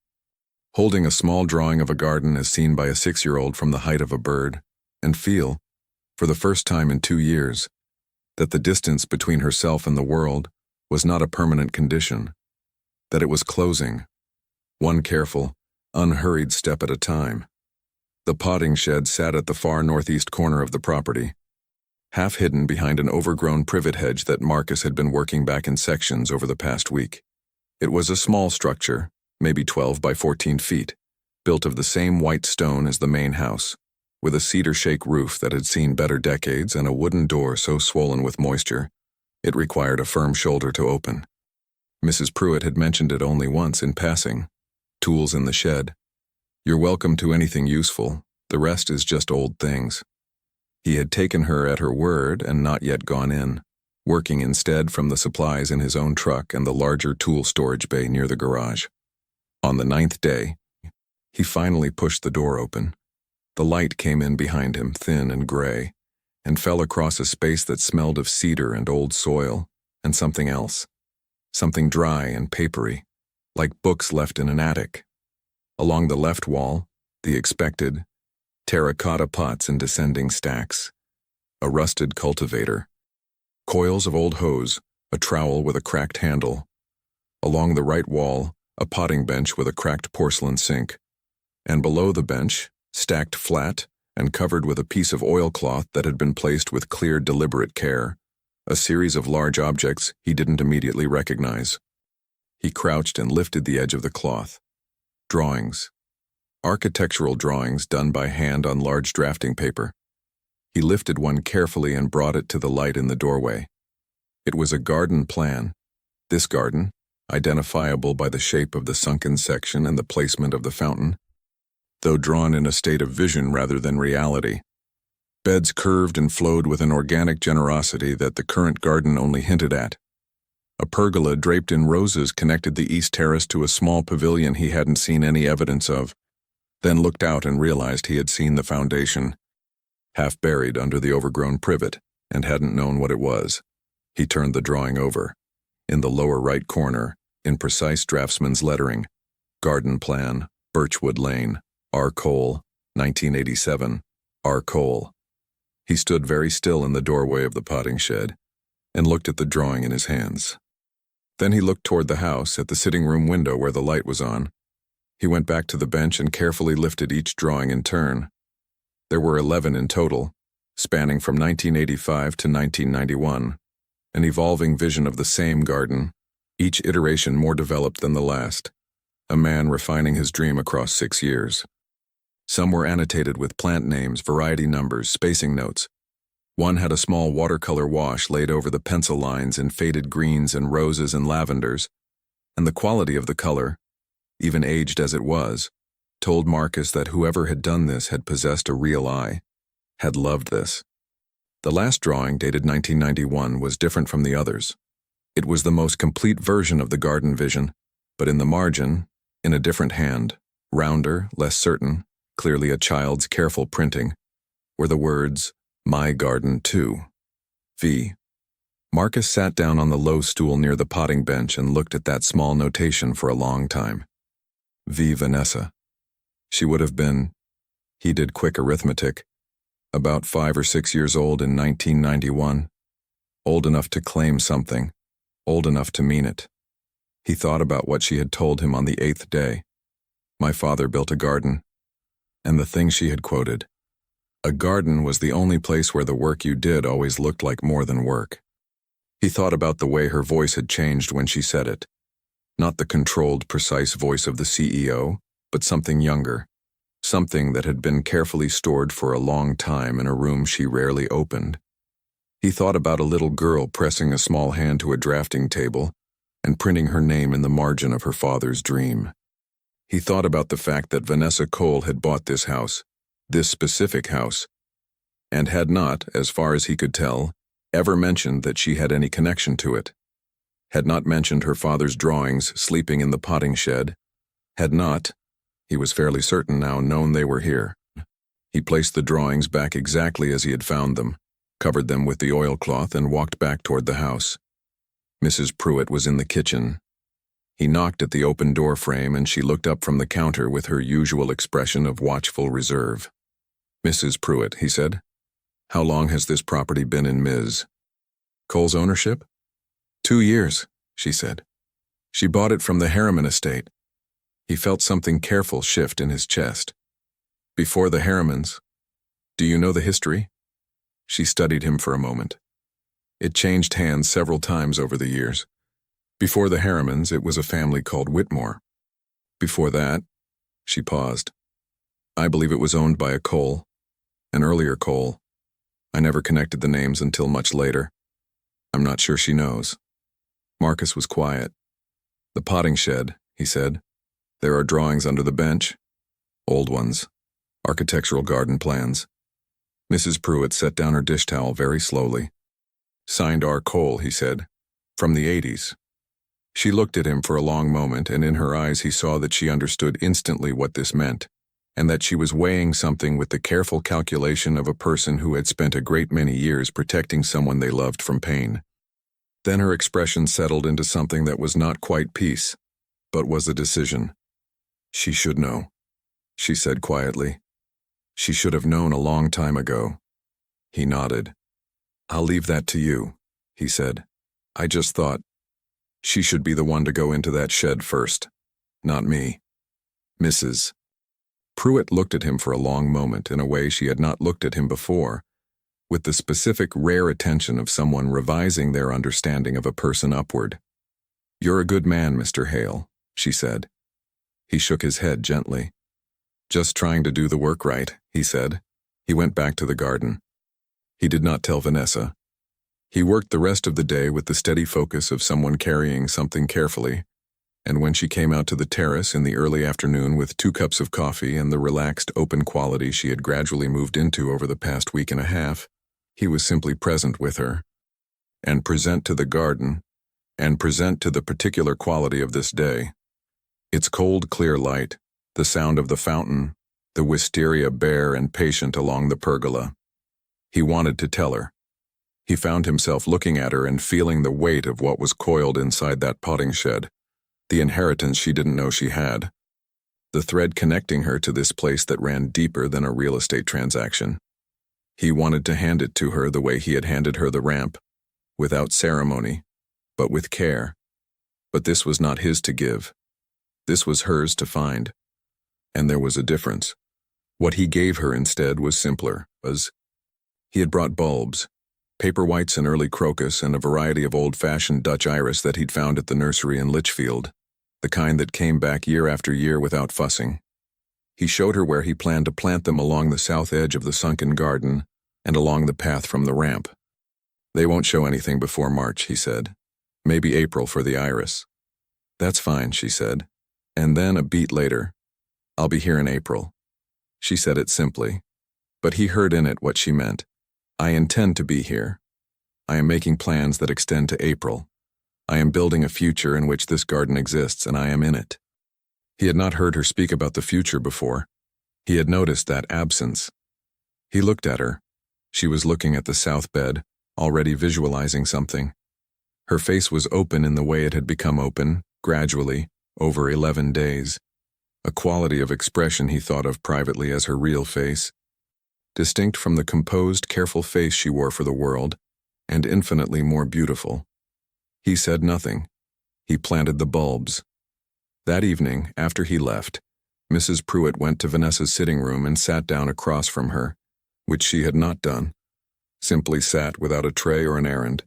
holding a small drawing of a garden as seen by a 6-year-old from the height of a bird, and feel, for the first time in 2 years, that the distance between herself and the world was not a permanent condition, that it was closing, one careful, unhurried step at a time. The potting shed sat at the far northeast corner of the property, half hidden behind an overgrown privet hedge that Marcus had been working back in sections over the past week. It was a small structure, maybe 12 by 14 feet, built of the same white stone as the main house, with a cedar shake roof that had seen better decades and a wooden door so swollen with moisture, it required a firm shoulder to open. Mrs. Pruitt had mentioned it only once in passing. Tools in the shed. You're welcome to anything useful, the rest is just old things. He had taken her at her word and not yet gone in, working instead from the supplies in his own truck and the larger tool storage bay near the garage. On the 9th day, he finally pushed the door open. The light came in behind him, thin and gray, and fell across a space that smelled of cedar and old soil, and something else. Something dry and papery, like books left in an attic. Along the left wall, the expected, terracotta pots in descending stacks, a rusted cultivator, coils of old hose, a trowel with a cracked handle. Along the right wall, a potting bench with a cracked porcelain sink, and below the bench, stacked flat and covered with a piece of oilcloth that had been placed with clear, deliberate care, a series of large objects he didn't immediately recognize. He crouched and lifted the edge of the cloth. Drawings. Architectural drawings done by hand on large drafting paper. He lifted one carefully and brought it to the light in the doorway. It was a garden plan. This garden, identifiable by the shape of the sunken section and the placement of the fountain, though drawn in a state of vision rather than reality. Beds curved and flowed with an organic generosity that the current garden only hinted at. A pergola draped in roses connected the east terrace to a small pavilion he hadn't seen any evidence of, then looked out and realized he had seen the foundation, half buried under the overgrown privet, and hadn't known what it was. He turned the drawing over. In the lower right corner, in precise draftsman's lettering, Garden Plan, Birchwood Lane, R. Cole, 1987, R. Cole. He stood very still in the doorway of the potting shed and looked at the drawing in his hands. Then he looked toward the house at the sitting room window where the light was on. He went back to the bench and carefully lifted each drawing in turn. There were 11 in total, spanning from 1985 to 1991, an evolving vision of the same garden, each iteration more developed than the last, a man refining his dream across 6 years. Some were annotated with plant names, variety numbers, spacing notes. One had a small watercolor wash laid over the pencil lines in faded greens and roses and lavenders, and the quality of the color, even aged as it was, told Marcus that whoever had done this had possessed a real eye, had loved this. The last drawing, dated 1991, was different from the others. It was the most complete version of the garden vision, but in the margin, in a different hand, rounder, less certain, clearly a child's careful printing, were the words, "My Garden Too." V. Marcus sat down on the low stool near the potting bench and looked at that small notation for a long time. V. Vanessa. She would have been, he did quick arithmetic, about 5 or 6 years old in 1991, old enough to claim something, old enough to mean it. He thought about what she had told him on the 8th day. My father built a garden. And the thing she had quoted. A garden was the only place where the work you did always looked like more than work. He thought about the way her voice had changed when she said it. Not the controlled, precise voice of the CEO, but something younger. Something that had been carefully stored for a long time in a room she rarely opened. He thought about a little girl pressing a small hand to a drafting table and printing her name in the margin of her father's dream. He thought about the fact that Vanessa Cole had bought this house, this specific house, and had not, as far as he could tell, ever mentioned that she had any connection to it. Had not mentioned her father's drawings sleeping in the potting shed. Had not, he was fairly certain now, known they were here. He placed the drawings back exactly as he had found them, covered them with the oilcloth, and walked back toward the house. Mrs. Pruitt was in the kitchen. He knocked at the open door frame and she looked up from the counter with her usual expression of watchful reserve. "Mrs. Pruitt," he said, "how long has this property been in Ms. Cole's ownership?" 2 years, she said. She bought it from the Harriman estate. He felt something careful shift in his chest. Before the Harrimans. Do you know the history? She studied him for a moment. It changed hands several times over the years. Before the Harrimans, it was a family called Whitmore. Before that, she paused. I believe it was owned by a Cole, an earlier Cole. I never connected the names until much later. I'm not sure she knows. Marcus was quiet. The potting shed, he said. There are drawings under the bench. Old ones. Architectural garden plans. Mrs. Pruitt set down her dish towel very slowly. Signed R. Cole, he said. From the 80s. She looked at him for a long moment, and in her eyes he saw that she understood instantly what this meant, and that she was weighing something with the careful calculation of a person who had spent a great many years protecting someone they loved from pain. Then her expression settled into something that was not quite peace, but was a decision. She should know, she said quietly. She should have known a long time ago. He nodded. I'll leave that to you, he said. I just thought she should be the one to go into that shed first, not me. Mrs. Pruitt looked at him for a long moment in a way she had not looked at him before, with the specific rare attention of someone revising their understanding of a person upward. You're a good man, Mr. Hale, she said. He shook his head gently. Just trying to do the work right, he said. He went back to the garden. He did not tell Vanessa. He worked the rest of the day with the steady focus of someone carrying something carefully, and when she came out to the terrace in the early afternoon with 2 cups of coffee and the relaxed, open quality she had gradually moved into over the past week and a half, he was simply present with her, and present to the garden, and present to the particular quality of this day. Its cold, clear light, the sound of the fountain, the wisteria bare and patient along the pergola. He wanted to tell her. He found himself looking at her and feeling the weight of what was coiled inside that potting shed, the inheritance she didn't know she had, the thread connecting her to this place that ran deeper than a real estate transaction. He wanted to hand it to her the way he had handed her the ramp, without ceremony, but with care. But this was not his to give. This was hers to find. And there was a difference. What he gave her instead was simpler, he had brought bulbs, paper whites and early crocus and a variety of old-fashioned Dutch iris that he'd found at the nursery in Litchfield, the kind that came back year after year without fussing. He showed her where he planned to plant them along the south edge of the sunken garden and along the path from the ramp. They won't show anything before March, he said. Maybe April for the iris. That's fine, she said. And then a beat later, I'll be here in April. She said it simply, but he heard in it what she meant. I intend to be here. I am making plans that extend to April. I am building a future in which this garden exists, and I am in it. He had not heard her speak about the future before. He had noticed that absence. He looked at her. She was looking at the south bed, already visualizing something. Her face was open in the way it had become open, gradually, over 11 days. A quality of expression he thought of privately as her real face, distinct from the composed, careful face she wore for the world, and infinitely more beautiful. He said nothing. He planted the bulbs. That evening, after he left, Mrs. Pruitt went to Vanessa's sitting room and sat down across from her, which she had not done, simply sat without a tray or an errand,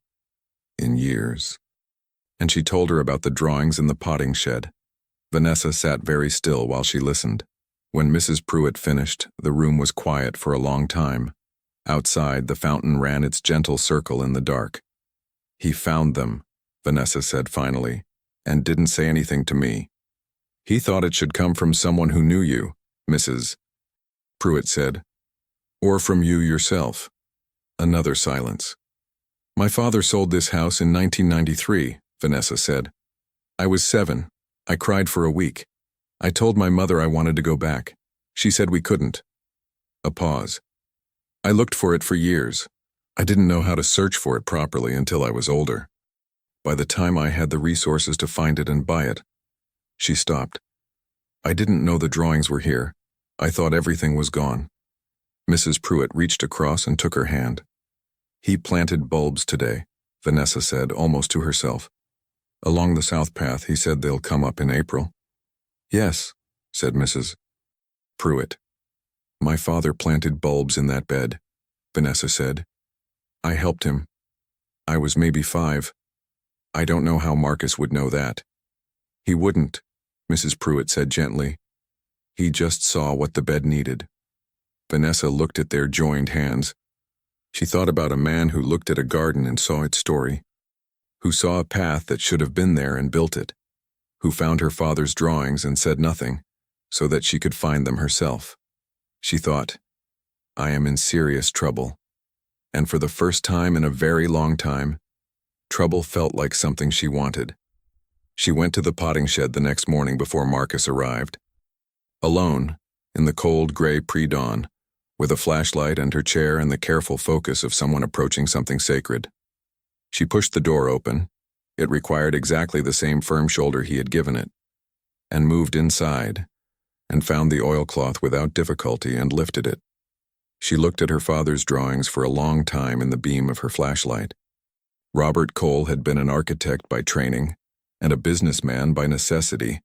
in years. And she told her about the drawings in the potting shed. Vanessa sat very still while she listened. When Mrs. Pruitt finished, the room was quiet for a long time. Outside, the fountain ran its gentle circle in the dark. He found them, Vanessa said finally, and didn't say anything to me. He thought it should come from someone who knew you, Mrs. Pruitt said. Or from you yourself. Another silence. My father sold this house in 1993, Vanessa said. I was 7. I cried for a week. I told my mother I wanted to go back. She said we couldn't. A pause. I looked for it for years. I didn't know how to search for it properly until I was older. By the time I had the resources to find it and buy it. She stopped. I didn't know the drawings were here. I thought everything was gone. Mrs. Pruitt reached across and took her hand. He planted bulbs today, Vanessa said, almost to herself. Along the south path, he said they'll come up in April. Yes, said Mrs. Pruitt. My father planted bulbs in that bed, Vanessa said. I helped him. I was maybe 5. I don't know how Marcus would know that. He wouldn't, Mrs. Pruitt said gently. He just saw what the bed needed. Vanessa looked at their joined hands. She thought about a man who looked at a garden and saw its story, who saw a path that should have been there and built it, who found her father's drawings and said nothing, so that she could find them herself. She thought, I am in serious trouble. And for the first time in a very long time, trouble felt like something she wanted. She went to the potting shed the next morning before Marcus arrived. Alone, in the cold gray pre-dawn, with a flashlight and her chair and the careful focus of someone approaching something sacred. She pushed the door open. It required exactly the same firm shoulder he had given it, and moved inside, and found the oilcloth without difficulty and lifted it. She looked at her father's drawings for a long time in the beam of her flashlight. Robert Cole had been an architect by training and a businessman by necessity,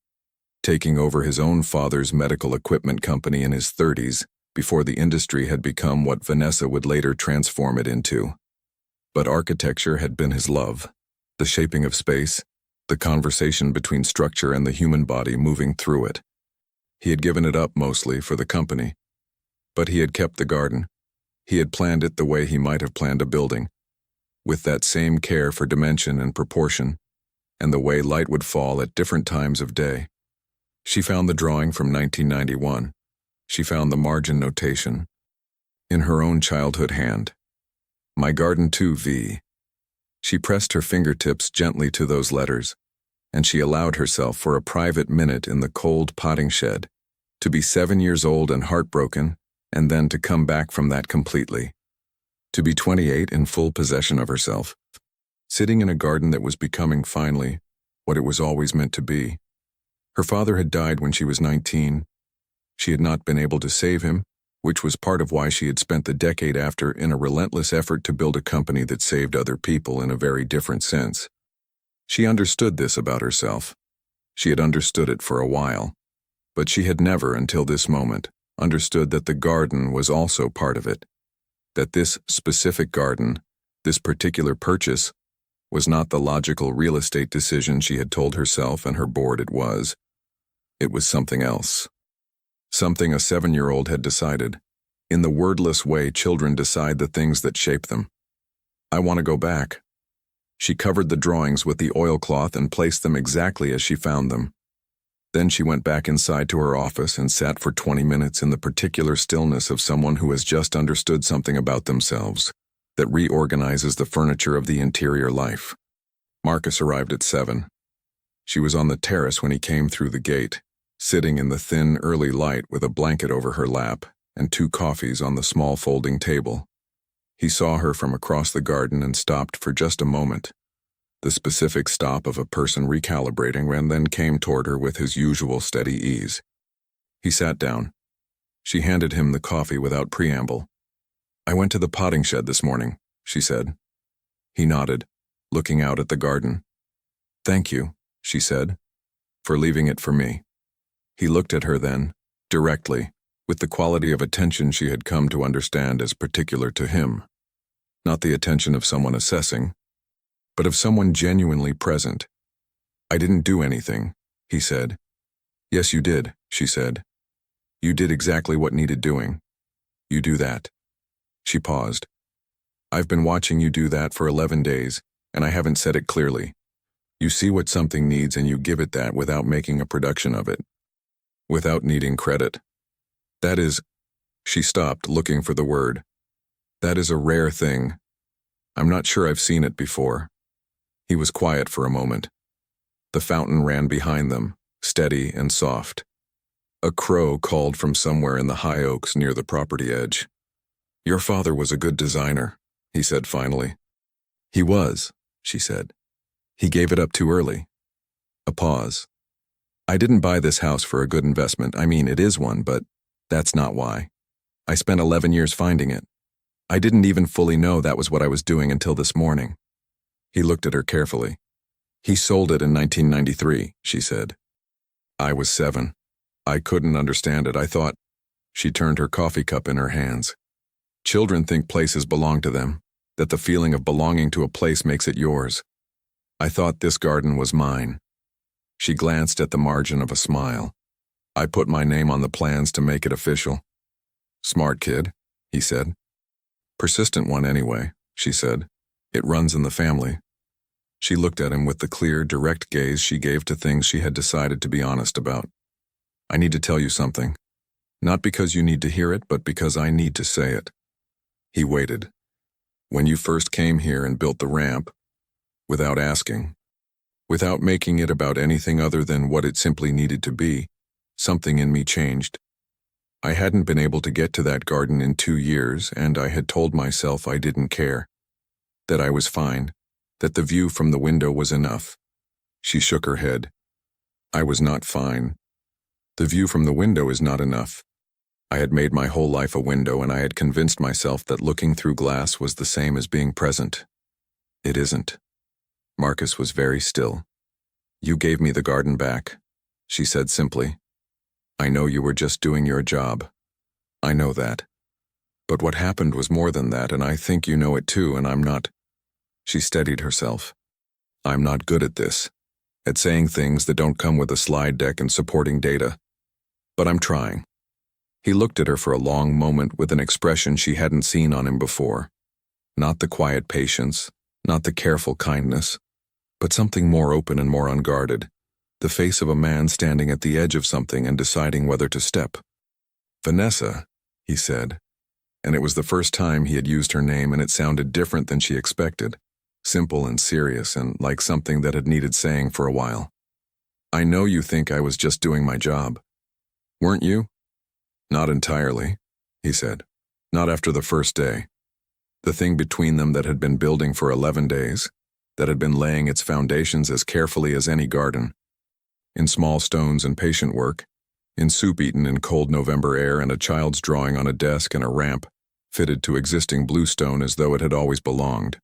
taking over his own father's medical equipment company in his 30s before the industry had become what Vanessa would later transform it into. But architecture had been his love, the shaping of space, the conversation between structure and the human body moving through it. He had given it up mostly for the company, but he had kept the garden. He had planned it the way he might have planned a building, with that same care for dimension and proportion, and the way light would fall at different times of day. She found the drawing from 1991. She found the margin notation in her own childhood hand. My garden too, V. She pressed her fingertips gently to those letters, and she allowed herself for a private minute in the cold potting shed, to be 7 years old and heartbroken, and then to come back from that completely, To be 28 in full possession of herself, sitting in a garden that was becoming finally what it was always meant to be. Her father had died when she was 19. She had not been able to save him, which was part of why she had spent the decade after in a relentless effort to build a company that saved other people in a very different sense. She understood this about herself. She had understood it for a while, but she had never, until this moment, understood that the garden was also part of it. That this specific garden, this particular purchase, was not the logical real estate decision she had told herself and her board it was. It was something else. Something a 7-year-old had decided. In the wordless way children decide the things that shape them. I want to go back. She covered the drawings with the oilcloth and placed them exactly as she found them. Then she went back inside to her office and sat for 20 minutes in the particular stillness of someone who has just understood something about themselves that reorganizes the furniture of the interior life. Marcus arrived at 7. She was on the terrace when he came through the gate, sitting in the thin, early light with a blanket over her lap and 2 coffees on the small folding table. He saw her from across the garden and stopped for just a moment, the specific stop of a person recalibrating, and then came toward her with his usual steady ease. He sat down. She handed him the coffee without preamble. "I went to the potting shed this morning," she said. He nodded, looking out at the garden. "Thank you," she said, "for leaving it for me." He looked at her then, directly, with the quality of attention she had come to understand as particular to him. Not the attention of someone assessing, but of someone genuinely present. "I didn't do anything," he said. "Yes, you did," she said. "You did exactly what needed doing. You do that." She paused. "I've been watching you do that for 11 days, and I haven't said it clearly. You see what something needs and you give it that without making a production of it. Without needing credit. That is," she stopped, looking for the word. "That is a rare thing. I'm not sure I've seen it before." He was quiet for a moment. The fountain ran behind them, steady and soft. A crow called from somewhere in the high oaks near the property edge. "Your father was a good designer," he said finally. "He was," she said. "He gave it up too early." A pause. "I didn't buy this house for a good investment. I mean, it is one, but that's not why. I spent 11 years finding it. I didn't even fully know that was what I was doing until this morning." He looked at her carefully. "He sold it in 1993, she said. "I was 7. I couldn't understand it. I thought—" She turned her coffee cup in her hands. "Children think places belong to them, that the feeling of belonging to a place makes it yours. I thought this garden was mine." She glanced at the margin of a smile. "I put my name on the plans to make it official." "Smart kid," he said. "Persistent one anyway," she said. "It runs in the family." She looked at him with the clear, direct gaze she gave to things she had decided to be honest about. "I need to tell you something. Not because you need to hear it, but because I need to say it." He waited. "When you first came here and built the ramp, without asking, without making it about anything other than what it simply needed to be, something in me changed. I hadn't been able to get to that garden in 2 years, and I had told myself I didn't care. That I was fine. That the view from the window was enough." She shook her head. "I was not fine. The view from the window is not enough. I had made my whole life a window, and I had convinced myself that looking through glass was the same as being present. It isn't." Marcus was very still. "You gave me the garden back," she said simply. "I know you were just doing your job. I know that. But what happened was more than that, and I think you know it too, and I'm not—" She steadied herself. "I'm not good at this, at saying things that don't come with a slide deck and supporting data. But I'm trying." He looked at her for a long moment with an expression she hadn't seen on him before. Not the quiet patience, not the careful kindness, but something more open and more unguarded, the face of a man standing at the edge of something and deciding whether to step. "Vanessa," he said, and it was the first time he had used her name, and it sounded different than she expected, simple and serious and like something that had needed saying for a while. "I know you think I was just doing my job. Weren't you?" "Not entirely," he said. "Not after the first day. The thing between them that had been building for 11 days, that had been laying its foundations as carefully as any garden. In small stones and patient work, in soup eaten in cold November air and a child's drawing on a desk and a ramp, fitted to existing bluestone as though it had always belonged,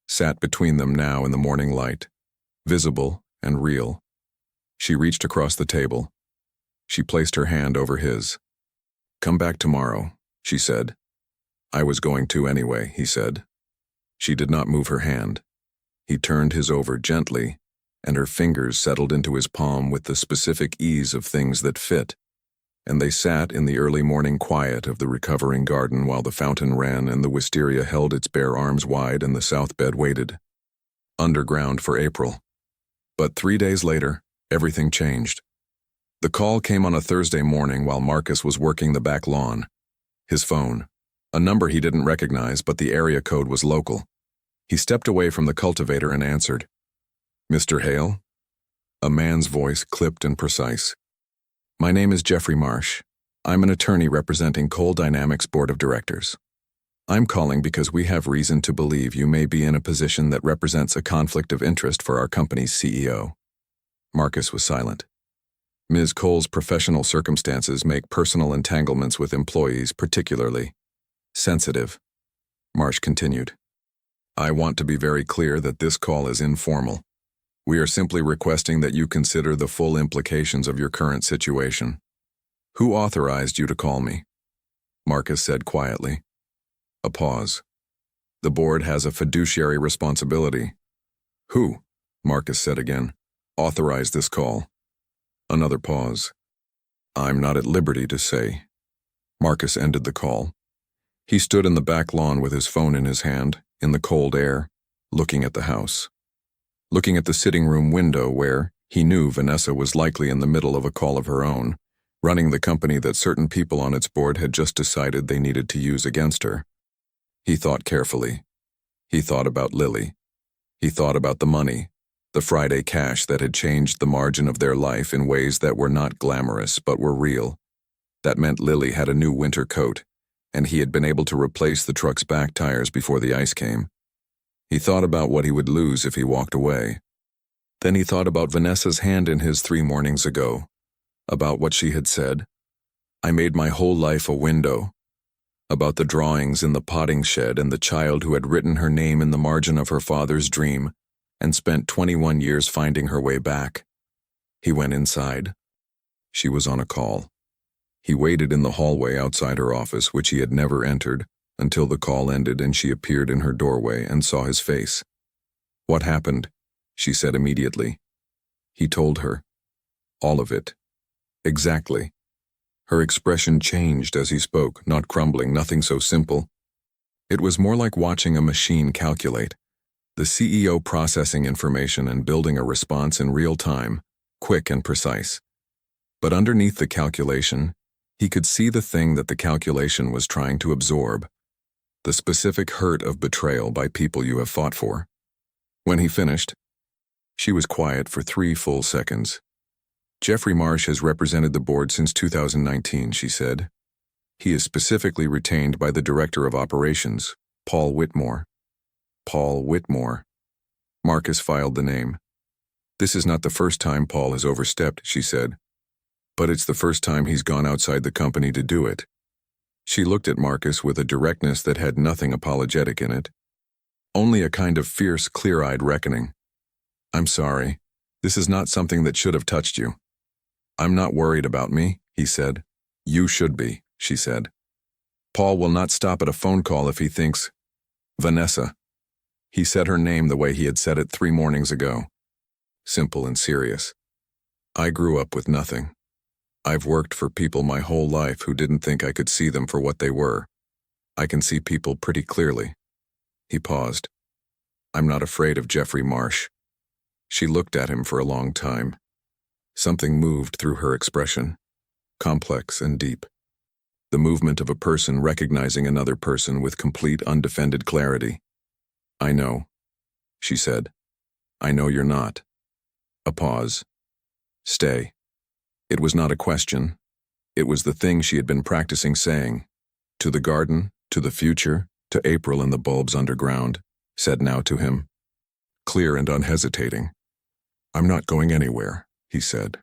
sat between them now in the morning light, visible and real. She reached across the table. She placed her hand over his. "Come back tomorrow," she said. "I was going to anyway," he said. She did not move her hand. He turned his over gently, and her fingers settled into his palm with the specific ease of things that fit, and they sat in the early morning quiet of the recovering garden while the fountain ran and the wisteria held its bare arms wide and the south bed waited. Underground for April. But 3 days later, everything changed. The call came on a Thursday morning while Marcus was working the back lawn. His phone. A number he didn't recognize, but the area code was local. He stepped away from the cultivator and answered. "Mr. Hale?" A man's voice, clipped and precise. "My name is Jeffrey Marsh. I'm an attorney representing Coal Dynamics Board of Directors. I'm calling because we have reason to believe you may be in a position that represents a conflict of interest for our company's CEO." Marcus was silent. Ms. Cole's professional circumstances make personal entanglements with employees particularly sensitive. Marsh continued. "I want to be very clear that this call is informal. We are simply requesting that you consider the full implications of your current situation." "Who authorized you to call me?" Marcus said quietly. A pause. "The board has a fiduciary responsibility." "Who?" Marcus said again. "Authorized this call." Another pause. "I'm not at liberty to say." Marcus ended the call. He stood in the back lawn with his phone in his hand, in the cold air, looking at the house. Looking at the sitting room window where, he knew Vanessa was likely in the middle of a call of her own, running the company that certain people on its board had just decided they needed to use against her. He thought carefully. He thought about Lily. He thought about the money, the Friday cash that had changed the margin of their life in ways that were not glamorous but were real. That meant Lily had a new winter coat, and he had been able to replace the truck's back tires before the ice came. He thought about what he would lose if he walked away. Then he thought about Vanessa's hand in his 3 mornings ago, about what she had said. "I made my whole life a window," about the drawings in the potting shed and the child who had written her name in the margin of her father's dream and spent 21 years finding her way back. He went inside. She was on a call. He waited in the hallway outside her office, which he had never entered, until the call ended and she appeared in her doorway and saw his face. "What happened?" she said immediately. He told her. All of it. Exactly. Her expression changed as he spoke, not crumbling, nothing so simple. It was more like watching a machine calculate. The CEO processing information and building a response in real time, quick and precise. But underneath the calculation, he could see the thing that the calculation was trying to absorb. The specific hurt of betrayal by people you have fought for. When he finished, she was quiet for 3 full seconds. "Jeffrey Marsh has represented the board since 2019, she said. "He is specifically retained by the Director of Operations, Paul Whitmore." Paul Whitmore. Marcus filed the name. "This is not the first time Paul has overstepped," she said. "But it's the first time he's gone outside the company to do it." She looked at Marcus with a directness that had nothing apologetic in it. Only a kind of fierce, clear-eyed reckoning. "I'm sorry. This is not something that should have touched you." "I'm not worried about me," he said. "You should be," she said. "Paul will not stop at a phone call if he thinks—" "Vanessa." He said her name the way he had said it 3 mornings ago. Simple and serious. "I grew up with nothing. I've worked for people my whole life who didn't think I could see them for what they were. I can see people pretty clearly." He paused. "I'm not afraid of Jeffrey Marsh." She looked at him for a long time. Something moved through her expression, complex and deep. The movement of a person recognizing another person with complete undefended clarity. "I know," she said. "I know you're not." A pause. "Stay." It was not a question. It was the thing she had been practicing saying. To the garden, to the future, to April and the bulbs underground, said now to him, clear and unhesitating. I'm not going anywhere, he said.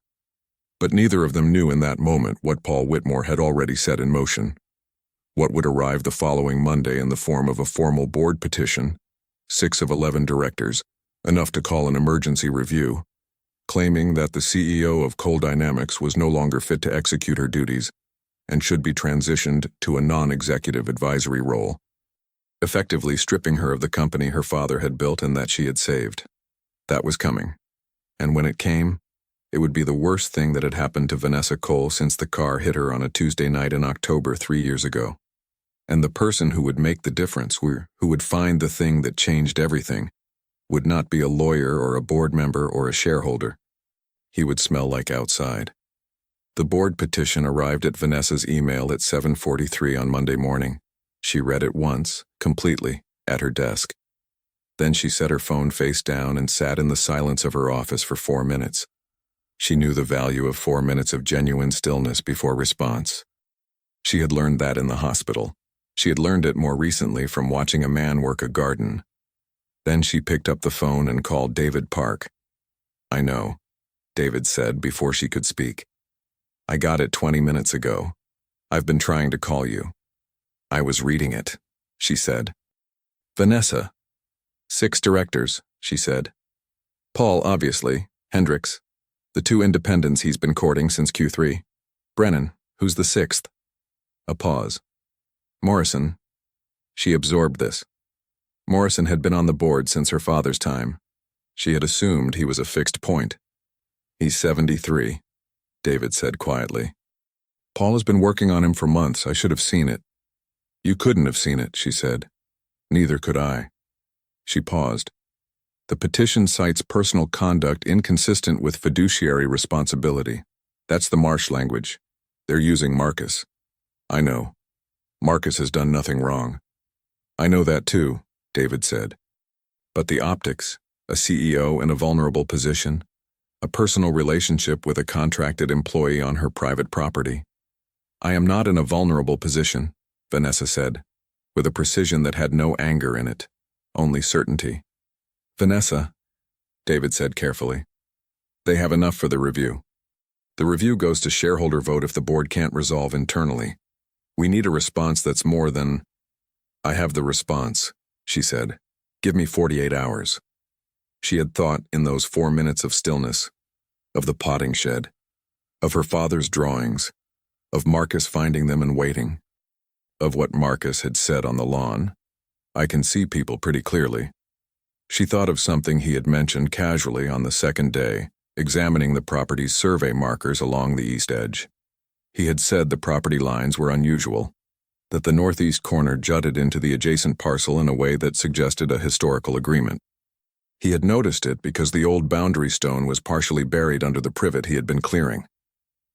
But neither of them knew in that moment what Paul Whitmore had already set in motion. What would arrive the following Monday in the form of a formal board petition, 6 of 11 directors, enough to call an emergency review, claiming that the CEO of Coal Dynamics was no longer fit to execute her duties and should be transitioned to a non-executive advisory role, effectively stripping her of the company her father had built and that she had saved. That was coming. And when it came, it would be the worst thing that had happened to Vanessa Cole since the car hit her on a Tuesday night in October 3 years ago. And the person who would make the difference, who would find the thing that changed everything, would not be a lawyer or a board member or a shareholder. He would smell like outside. The board petition arrived at Vanessa's email at 7:43 on Monday morning. She read it once, completely, at her desk. Then she set her phone face down and sat in the silence of her office for 4 minutes. She knew the value of 4 minutes of genuine stillness before response. She had learned that in the hospital. She had learned it more recently from watching a man work a garden. Then she picked up the phone and called David Park. I know, David said before she could speak. I got it 20 minutes ago. I've been trying to call you. I was reading it, she said. Vanessa. 6 directors, she said. Paul, obviously. Hendricks. The 2 independents he's been courting since Q3. Brennan, who's the 6th. A pause. Morrison. She absorbed this. Morrison had been on the board since her father's time. She had assumed he was a fixed point. He's 73, David said quietly. Paul has been working on him for months. I should have seen it. You couldn't have seen it, she said. Neither could I. She paused. The petition cites personal conduct inconsistent with fiduciary responsibility. That's the Marsh language. They're using Marcus. I know. Marcus has done nothing wrong. I know that too, David said. But the optics, a CEO in a vulnerable position, a personal relationship with a contracted employee on her private property. I am not in a vulnerable position, Vanessa said, with a precision that had no anger in it, only certainty. Vanessa, David said carefully. They have enough for the review. The review goes to shareholder vote if the board can't resolve internally. We need a response that's more than, I have the response, she said. Give me 48 hours. She had thought, in those 4 minutes of stillness, of the potting shed, of her father's drawings, of Marcus finding them and waiting, of what Marcus had said on the lawn. I can see people pretty clearly. She thought of something he had mentioned casually on the second day, examining the property's survey markers along the east edge. He had said the property lines were unusual, that the northeast corner jutted into the adjacent parcel in a way that suggested a historical agreement. He had noticed it because the old boundary stone was partially buried under the privet he had been clearing.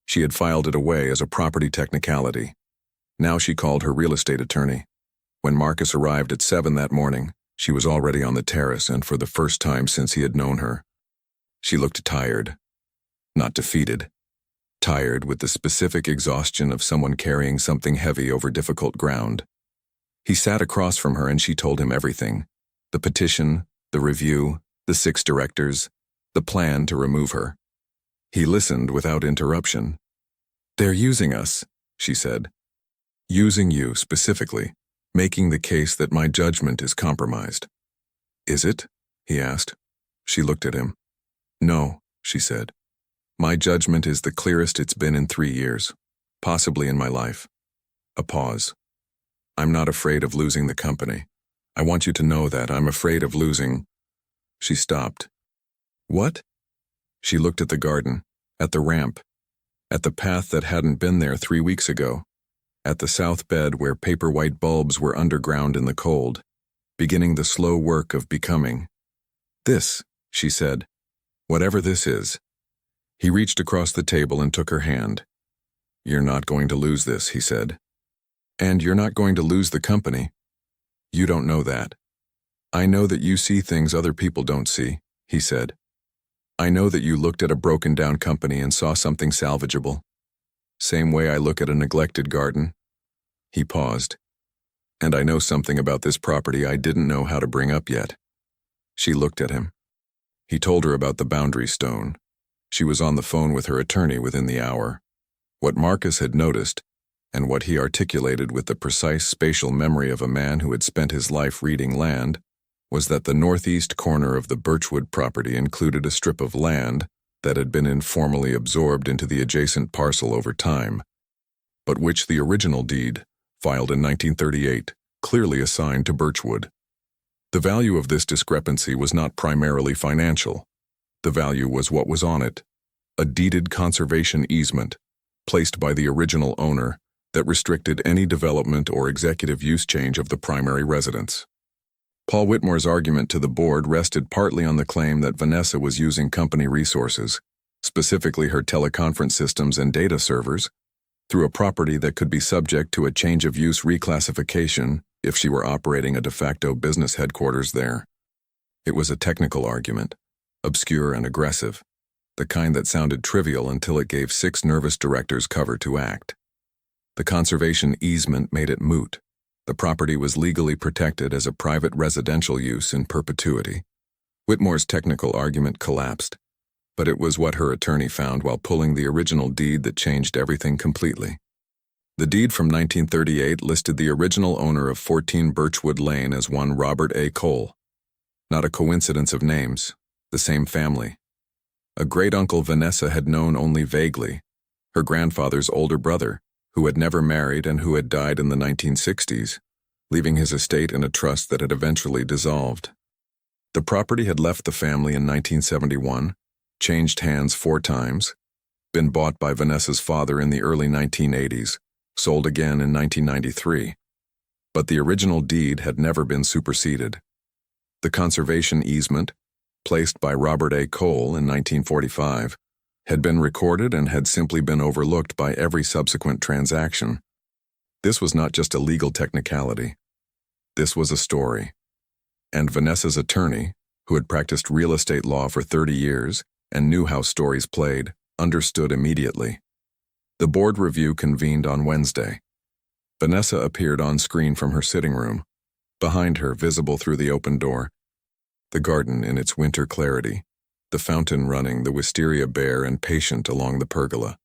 She had filed it away as a property technicality. Now she called her real estate attorney. When Marcus arrived at 7 that morning, she was already on the terrace, and for the first time since he had known her. She looked tired, not defeated. Tired with the specific exhaustion of someone carrying something heavy over difficult ground. He sat across from her and she told him everything. The petition, the review, the 6 directors, the plan to remove her. He listened without interruption. They're using us, she said. Using you specifically, making the case that my judgment is compromised. Is it? He asked. She looked at him. No, she said. My judgment is the clearest it's been in 3 years, possibly in my life. A pause. I'm not afraid of losing the company. I want you to know that I'm afraid of losing. She stopped. What? She looked at the garden, at the ramp, at the path that hadn't been there 3 weeks ago, at the south bed where paper white bulbs were underground in the cold, beginning the slow work of becoming. This, she said, whatever this is. He reached across the table and took her hand. You're not going to lose this, he said. And you're not going to lose the company. You don't know that. I know that you see things other people don't see, he said. I know that you looked at a broken-down company and saw something salvageable. Same way I look at a neglected garden. He paused. And I know something about this property I didn't know how to bring up yet. She looked at him. He told her about the boundary stone. She was on the phone with her attorney within the hour. What Marcus had noticed, and what he articulated with the precise spatial memory of a man who had spent his life reading land, was that the northeast corner of the Birchwood property included a strip of land that had been informally absorbed into the adjacent parcel over time, but which the original deed, filed in 1938, clearly assigned to Birchwood. The value of this discrepancy was not primarily financial. The value was what was on it, a deeded conservation easement, placed by the original owner, that restricted any development or executive use change of the primary residence. Paul Whitmore's argument to the board rested partly on the claim that Vanessa was using company resources, specifically her teleconference systems and data servers, through a property that could be subject to a change of use reclassification if she were operating a de facto business headquarters there. It was a technical argument, obscure and aggressive, the kind that sounded trivial until it gave 6 nervous directors cover to act. The conservation easement made it moot. The property was legally protected as a private residential use in perpetuity. Whitmore's technical argument collapsed, but it was what her attorney found while pulling the original deed that changed everything completely. The deed from 1938 listed the original owner of 14 Birchwood Lane as one Robert A. Cole. Not a coincidence of names, the same family. A great-uncle Vanessa had known only vaguely, her grandfather's older brother, who had never married and who had died in the 1960s, leaving his estate in a trust that had eventually dissolved. The property had left the family in 1971, changed hands 4 times, been bought by Vanessa's father in the early 1980s, sold again in 1993. But the original deed had never been superseded. The conservation easement, placed by Robert A. Cole in 1945, had been recorded and had simply been overlooked by every subsequent transaction. This was not just a legal technicality. This was a story. And Vanessa's attorney, who had practiced real estate law for 30 years and knew how stories played, understood immediately. The board review convened on Wednesday. Vanessa appeared on screen from her sitting room, behind her visible through the open door, the garden in its winter clarity, the fountain running, the wisteria bare and patient along the pergola.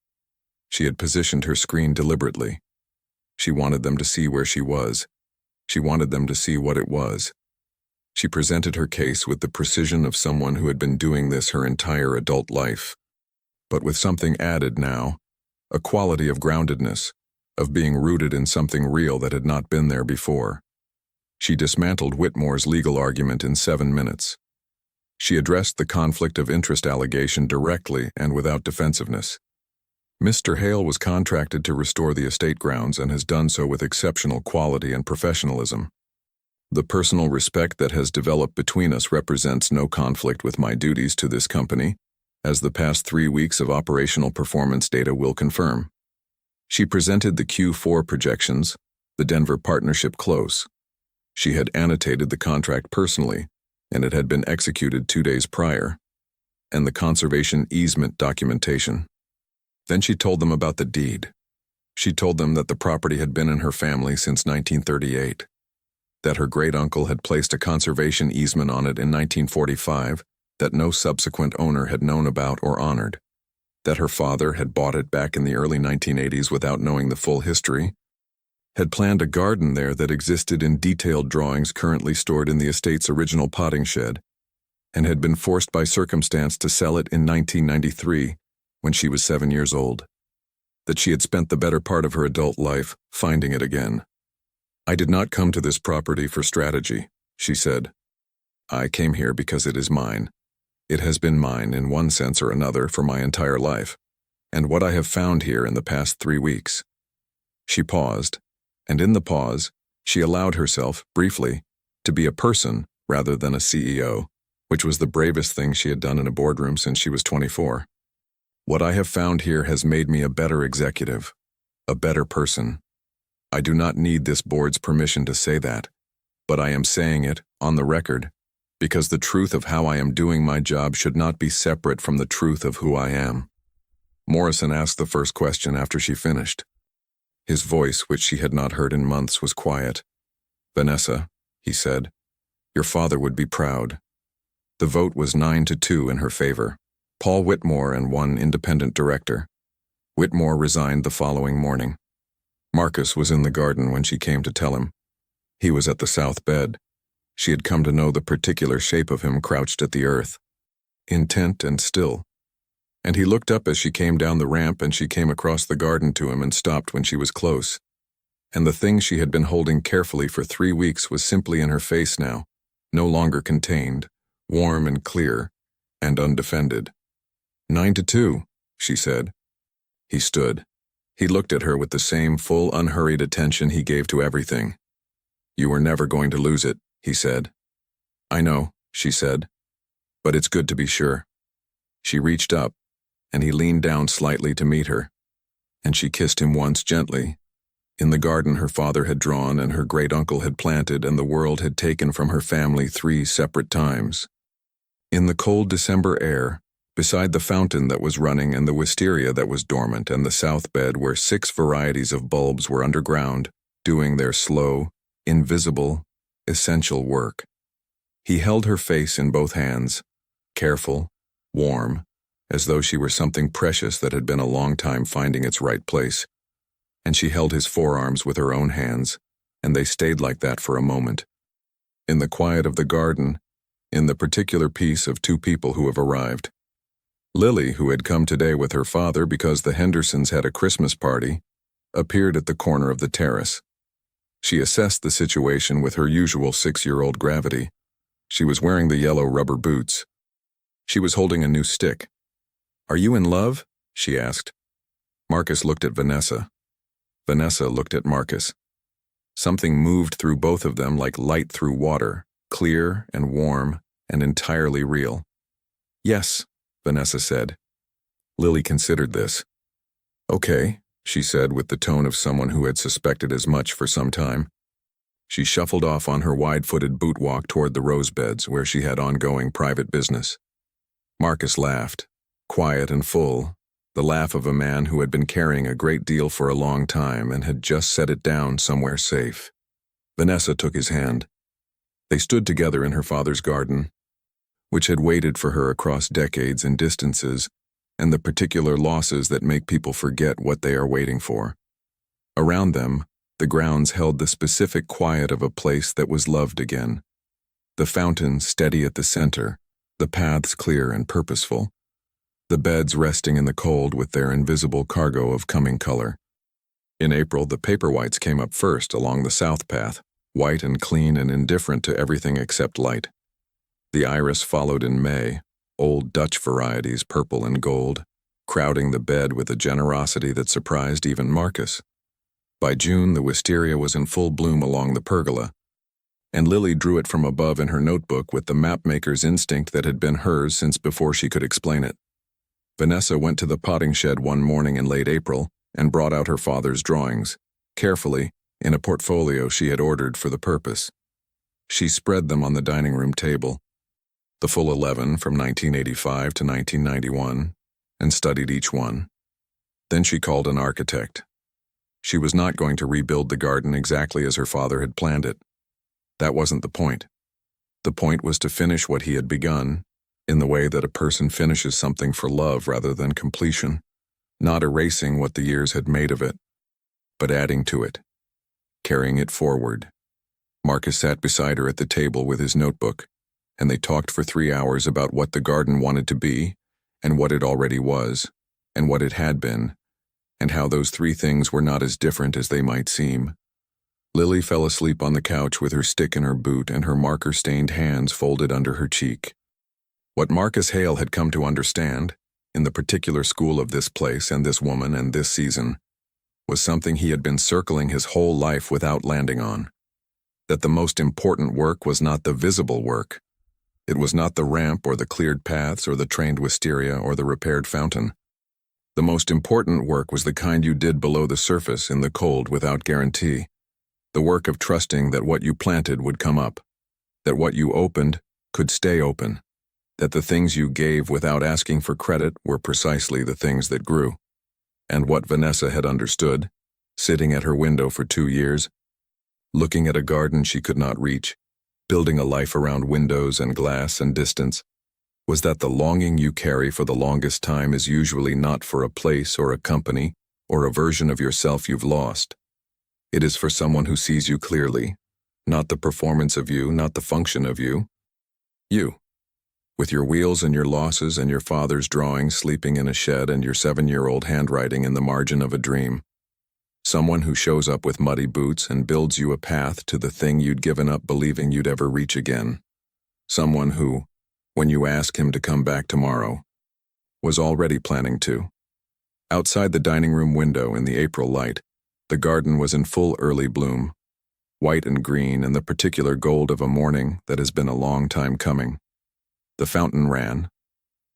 She had positioned her screen deliberately. She wanted them to see where she was. She wanted them to see what it was. She presented her case with the precision of someone who had been doing this her entire adult life, but with something added now, a quality of groundedness, of being rooted in something real that had not been there before. She dismantled Whitmore's legal argument in 7 minutes. She addressed the conflict of interest allegation directly and without defensiveness. Mr. Hale was contracted to restore the estate grounds and has done so with exceptional quality and professionalism. The personal respect that has developed between us represents no conflict with my duties to this company, as the past 3 weeks of operational performance data will confirm. She presented the Q4 projections, the Denver partnership close. She had annotated the contract personally, and it had been executed 2 days prior, and the conservation easement documentation. Then she told them about the deed. She told them that the property had been in her family since 1938, that her great-uncle had placed a conservation easement on it in 1945 that no subsequent owner had known about or honored, that her father had bought it back in the early 1980s without knowing the full history, had planned a garden there that existed in detailed drawings currently stored in the estate's original potting shed, and had been forced by circumstance to sell it in 1993 when she was 7 years old, that she had spent the better part of her adult life finding it again. "I did not come to this property for strategy," she said. "I came here because it is mine. It has been mine in one sense or another for my entire life, and what I have found here in the past 3 weeks." She paused, and in the pause, she allowed herself, briefly, to be a person rather than a CEO, which was the bravest thing she had done in a boardroom since she was 24. "What I have found here has made me a better executive, a better person. I do not need this board's permission to say that, but I am saying it, on the record, because the truth of how I am doing my job should not be separate from the truth of who I am." Morrison asked the first question after she finished. His voice, which she had not heard in months, was quiet. Vanessa, he said, your father would be proud. The vote was 9-2 in her favor. Paul Whitmore and one independent director. Whitmore resigned the following morning. Marcus was in the garden when she came to tell him. He was at the south bed. She had come to know the particular shape of him crouched at the earth, intent and still. And he looked up as she came down the ramp, and she came across the garden to him and stopped when she was close. And the thing she had been holding carefully for 3 weeks was simply in her face now, no longer contained, warm and clear, and undefended. 9-2, she said. He stood. He looked at her with the same full, unhurried attention he gave to everything. You were never going to lose it, he said. I know, she said. But it's good to be sure. She reached up, and he leaned down slightly to meet her. And she kissed him once gently. In the garden her father had drawn and her great-uncle had planted and the world had taken from her family 3 separate times. In the cold December air, beside the fountain that was running and the wisteria that was dormant and the south bed where 6 varieties of bulbs were underground, doing their slow, invisible, essential work. He held her face in both hands, careful, warm, as though she were something precious that had been a long time finding its right place. And she held his forearms with her own hands, and they stayed like that for a moment. In the quiet of the garden, in the particular peace of 2 people who have arrived. Lily, who had come today with her father because the Hendersons had a Christmas party, appeared at the corner of the terrace. She assessed the situation with her usual 6-year-old gravity. She was wearing the yellow rubber boots. She was holding a new stick. Are you in love? She asked. Marcus looked at Vanessa. Vanessa looked at Marcus. Something moved through both of them like light through water, clear and warm and entirely real. Yes, Vanessa said. Lily considered this. Okay, she said with the tone of someone who had suspected as much for some time. She shuffled off on her wide-footed boot walk toward the rose beds where she had ongoing private business. Marcus laughed, quiet and full, the laugh of a man who had been carrying a great deal for a long time and had just set it down somewhere safe. Vanessa took his hand. They stood together in her father's garden, which had waited for her across decades and distances, and the particular losses that make people forget what they are waiting for. Around them, the grounds held the specific quiet of a place that was loved again. The fountain steady at the center, the paths clear and purposeful, the beds resting in the cold with their invisible cargo of coming color. In April, the paperwhites came up first along the south path, white and clean and indifferent to everything except light. The iris followed in May, old Dutch varieties, purple and gold, crowding the bed with a generosity that surprised even Marcus. By June, the wisteria was in full bloom along the pergola, and Lily drew it from above in her notebook with the mapmaker's instinct that had been hers since before she could explain it. Vanessa went to the potting shed one morning in late April and brought out her father's drawings, carefully, in a portfolio she had ordered for the purpose. She spread them on the dining room table, the full 11 from 1985 to 1991, and studied each one. Then she called an architect. She was not going to rebuild the garden exactly as her father had planned it. That wasn't the point. The point was to finish what he had begun, in the way that a person finishes something for love rather than completion, not erasing what the years had made of it, but adding to it, carrying it forward. Marcus sat beside her at the table with his notebook, and they talked for 3 hours about what the garden wanted to be, and what it already was, and what it had been, and how those 3 things were not as different as they might seem. Lily fell asleep on the couch with her stick in her boot and her marker-stained hands folded under her cheek. What Marcus Hale had come to understand, in the particular school of this place and this woman and this season, was something he had been circling his whole life without landing on. That the most important work was not the visible work. It was not the ramp or the cleared paths or the trained wisteria or the repaired fountain. The most important work was the kind you did below the surface in the cold without guarantee. The work of trusting that what you planted would come up, that what you opened could stay open, that the things you gave without asking for credit were precisely the things that grew. And what Vanessa had understood, sitting at her window for 2 years, looking at a garden she could not reach, building a life around windows and glass and distance, was that the longing you carry for the longest time is usually not for a place or a company or a version of yourself you've lost. It is for someone who sees you clearly, not the performance of you, not the function of you. You, with your wheels and your losses and your father's drawing sleeping in a shed and your 7-year-old handwriting in the margin of a dream. Someone who shows up with muddy boots and builds you a path to the thing you'd given up believing you'd ever reach again. Someone who, when you ask him to come back tomorrow, was already planning to. Outside the dining room window in the April light, the garden was in full early bloom, white and green and the particular gold of a morning that has been a long time coming. The fountain ran.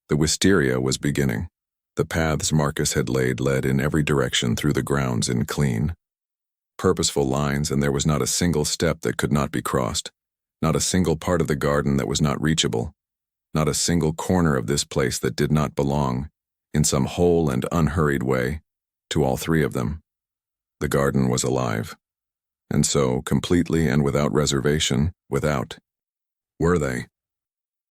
The wisteria was beginning. The paths Marcus had laid led in every direction through the grounds in clean, purposeful lines, and there was not a single step that could not be crossed, not a single part of the garden that was not reachable, not a single corner of this place that did not belong, in some whole and unhurried way, to all three of them. The garden was alive. And so, completely and without reservation, were they.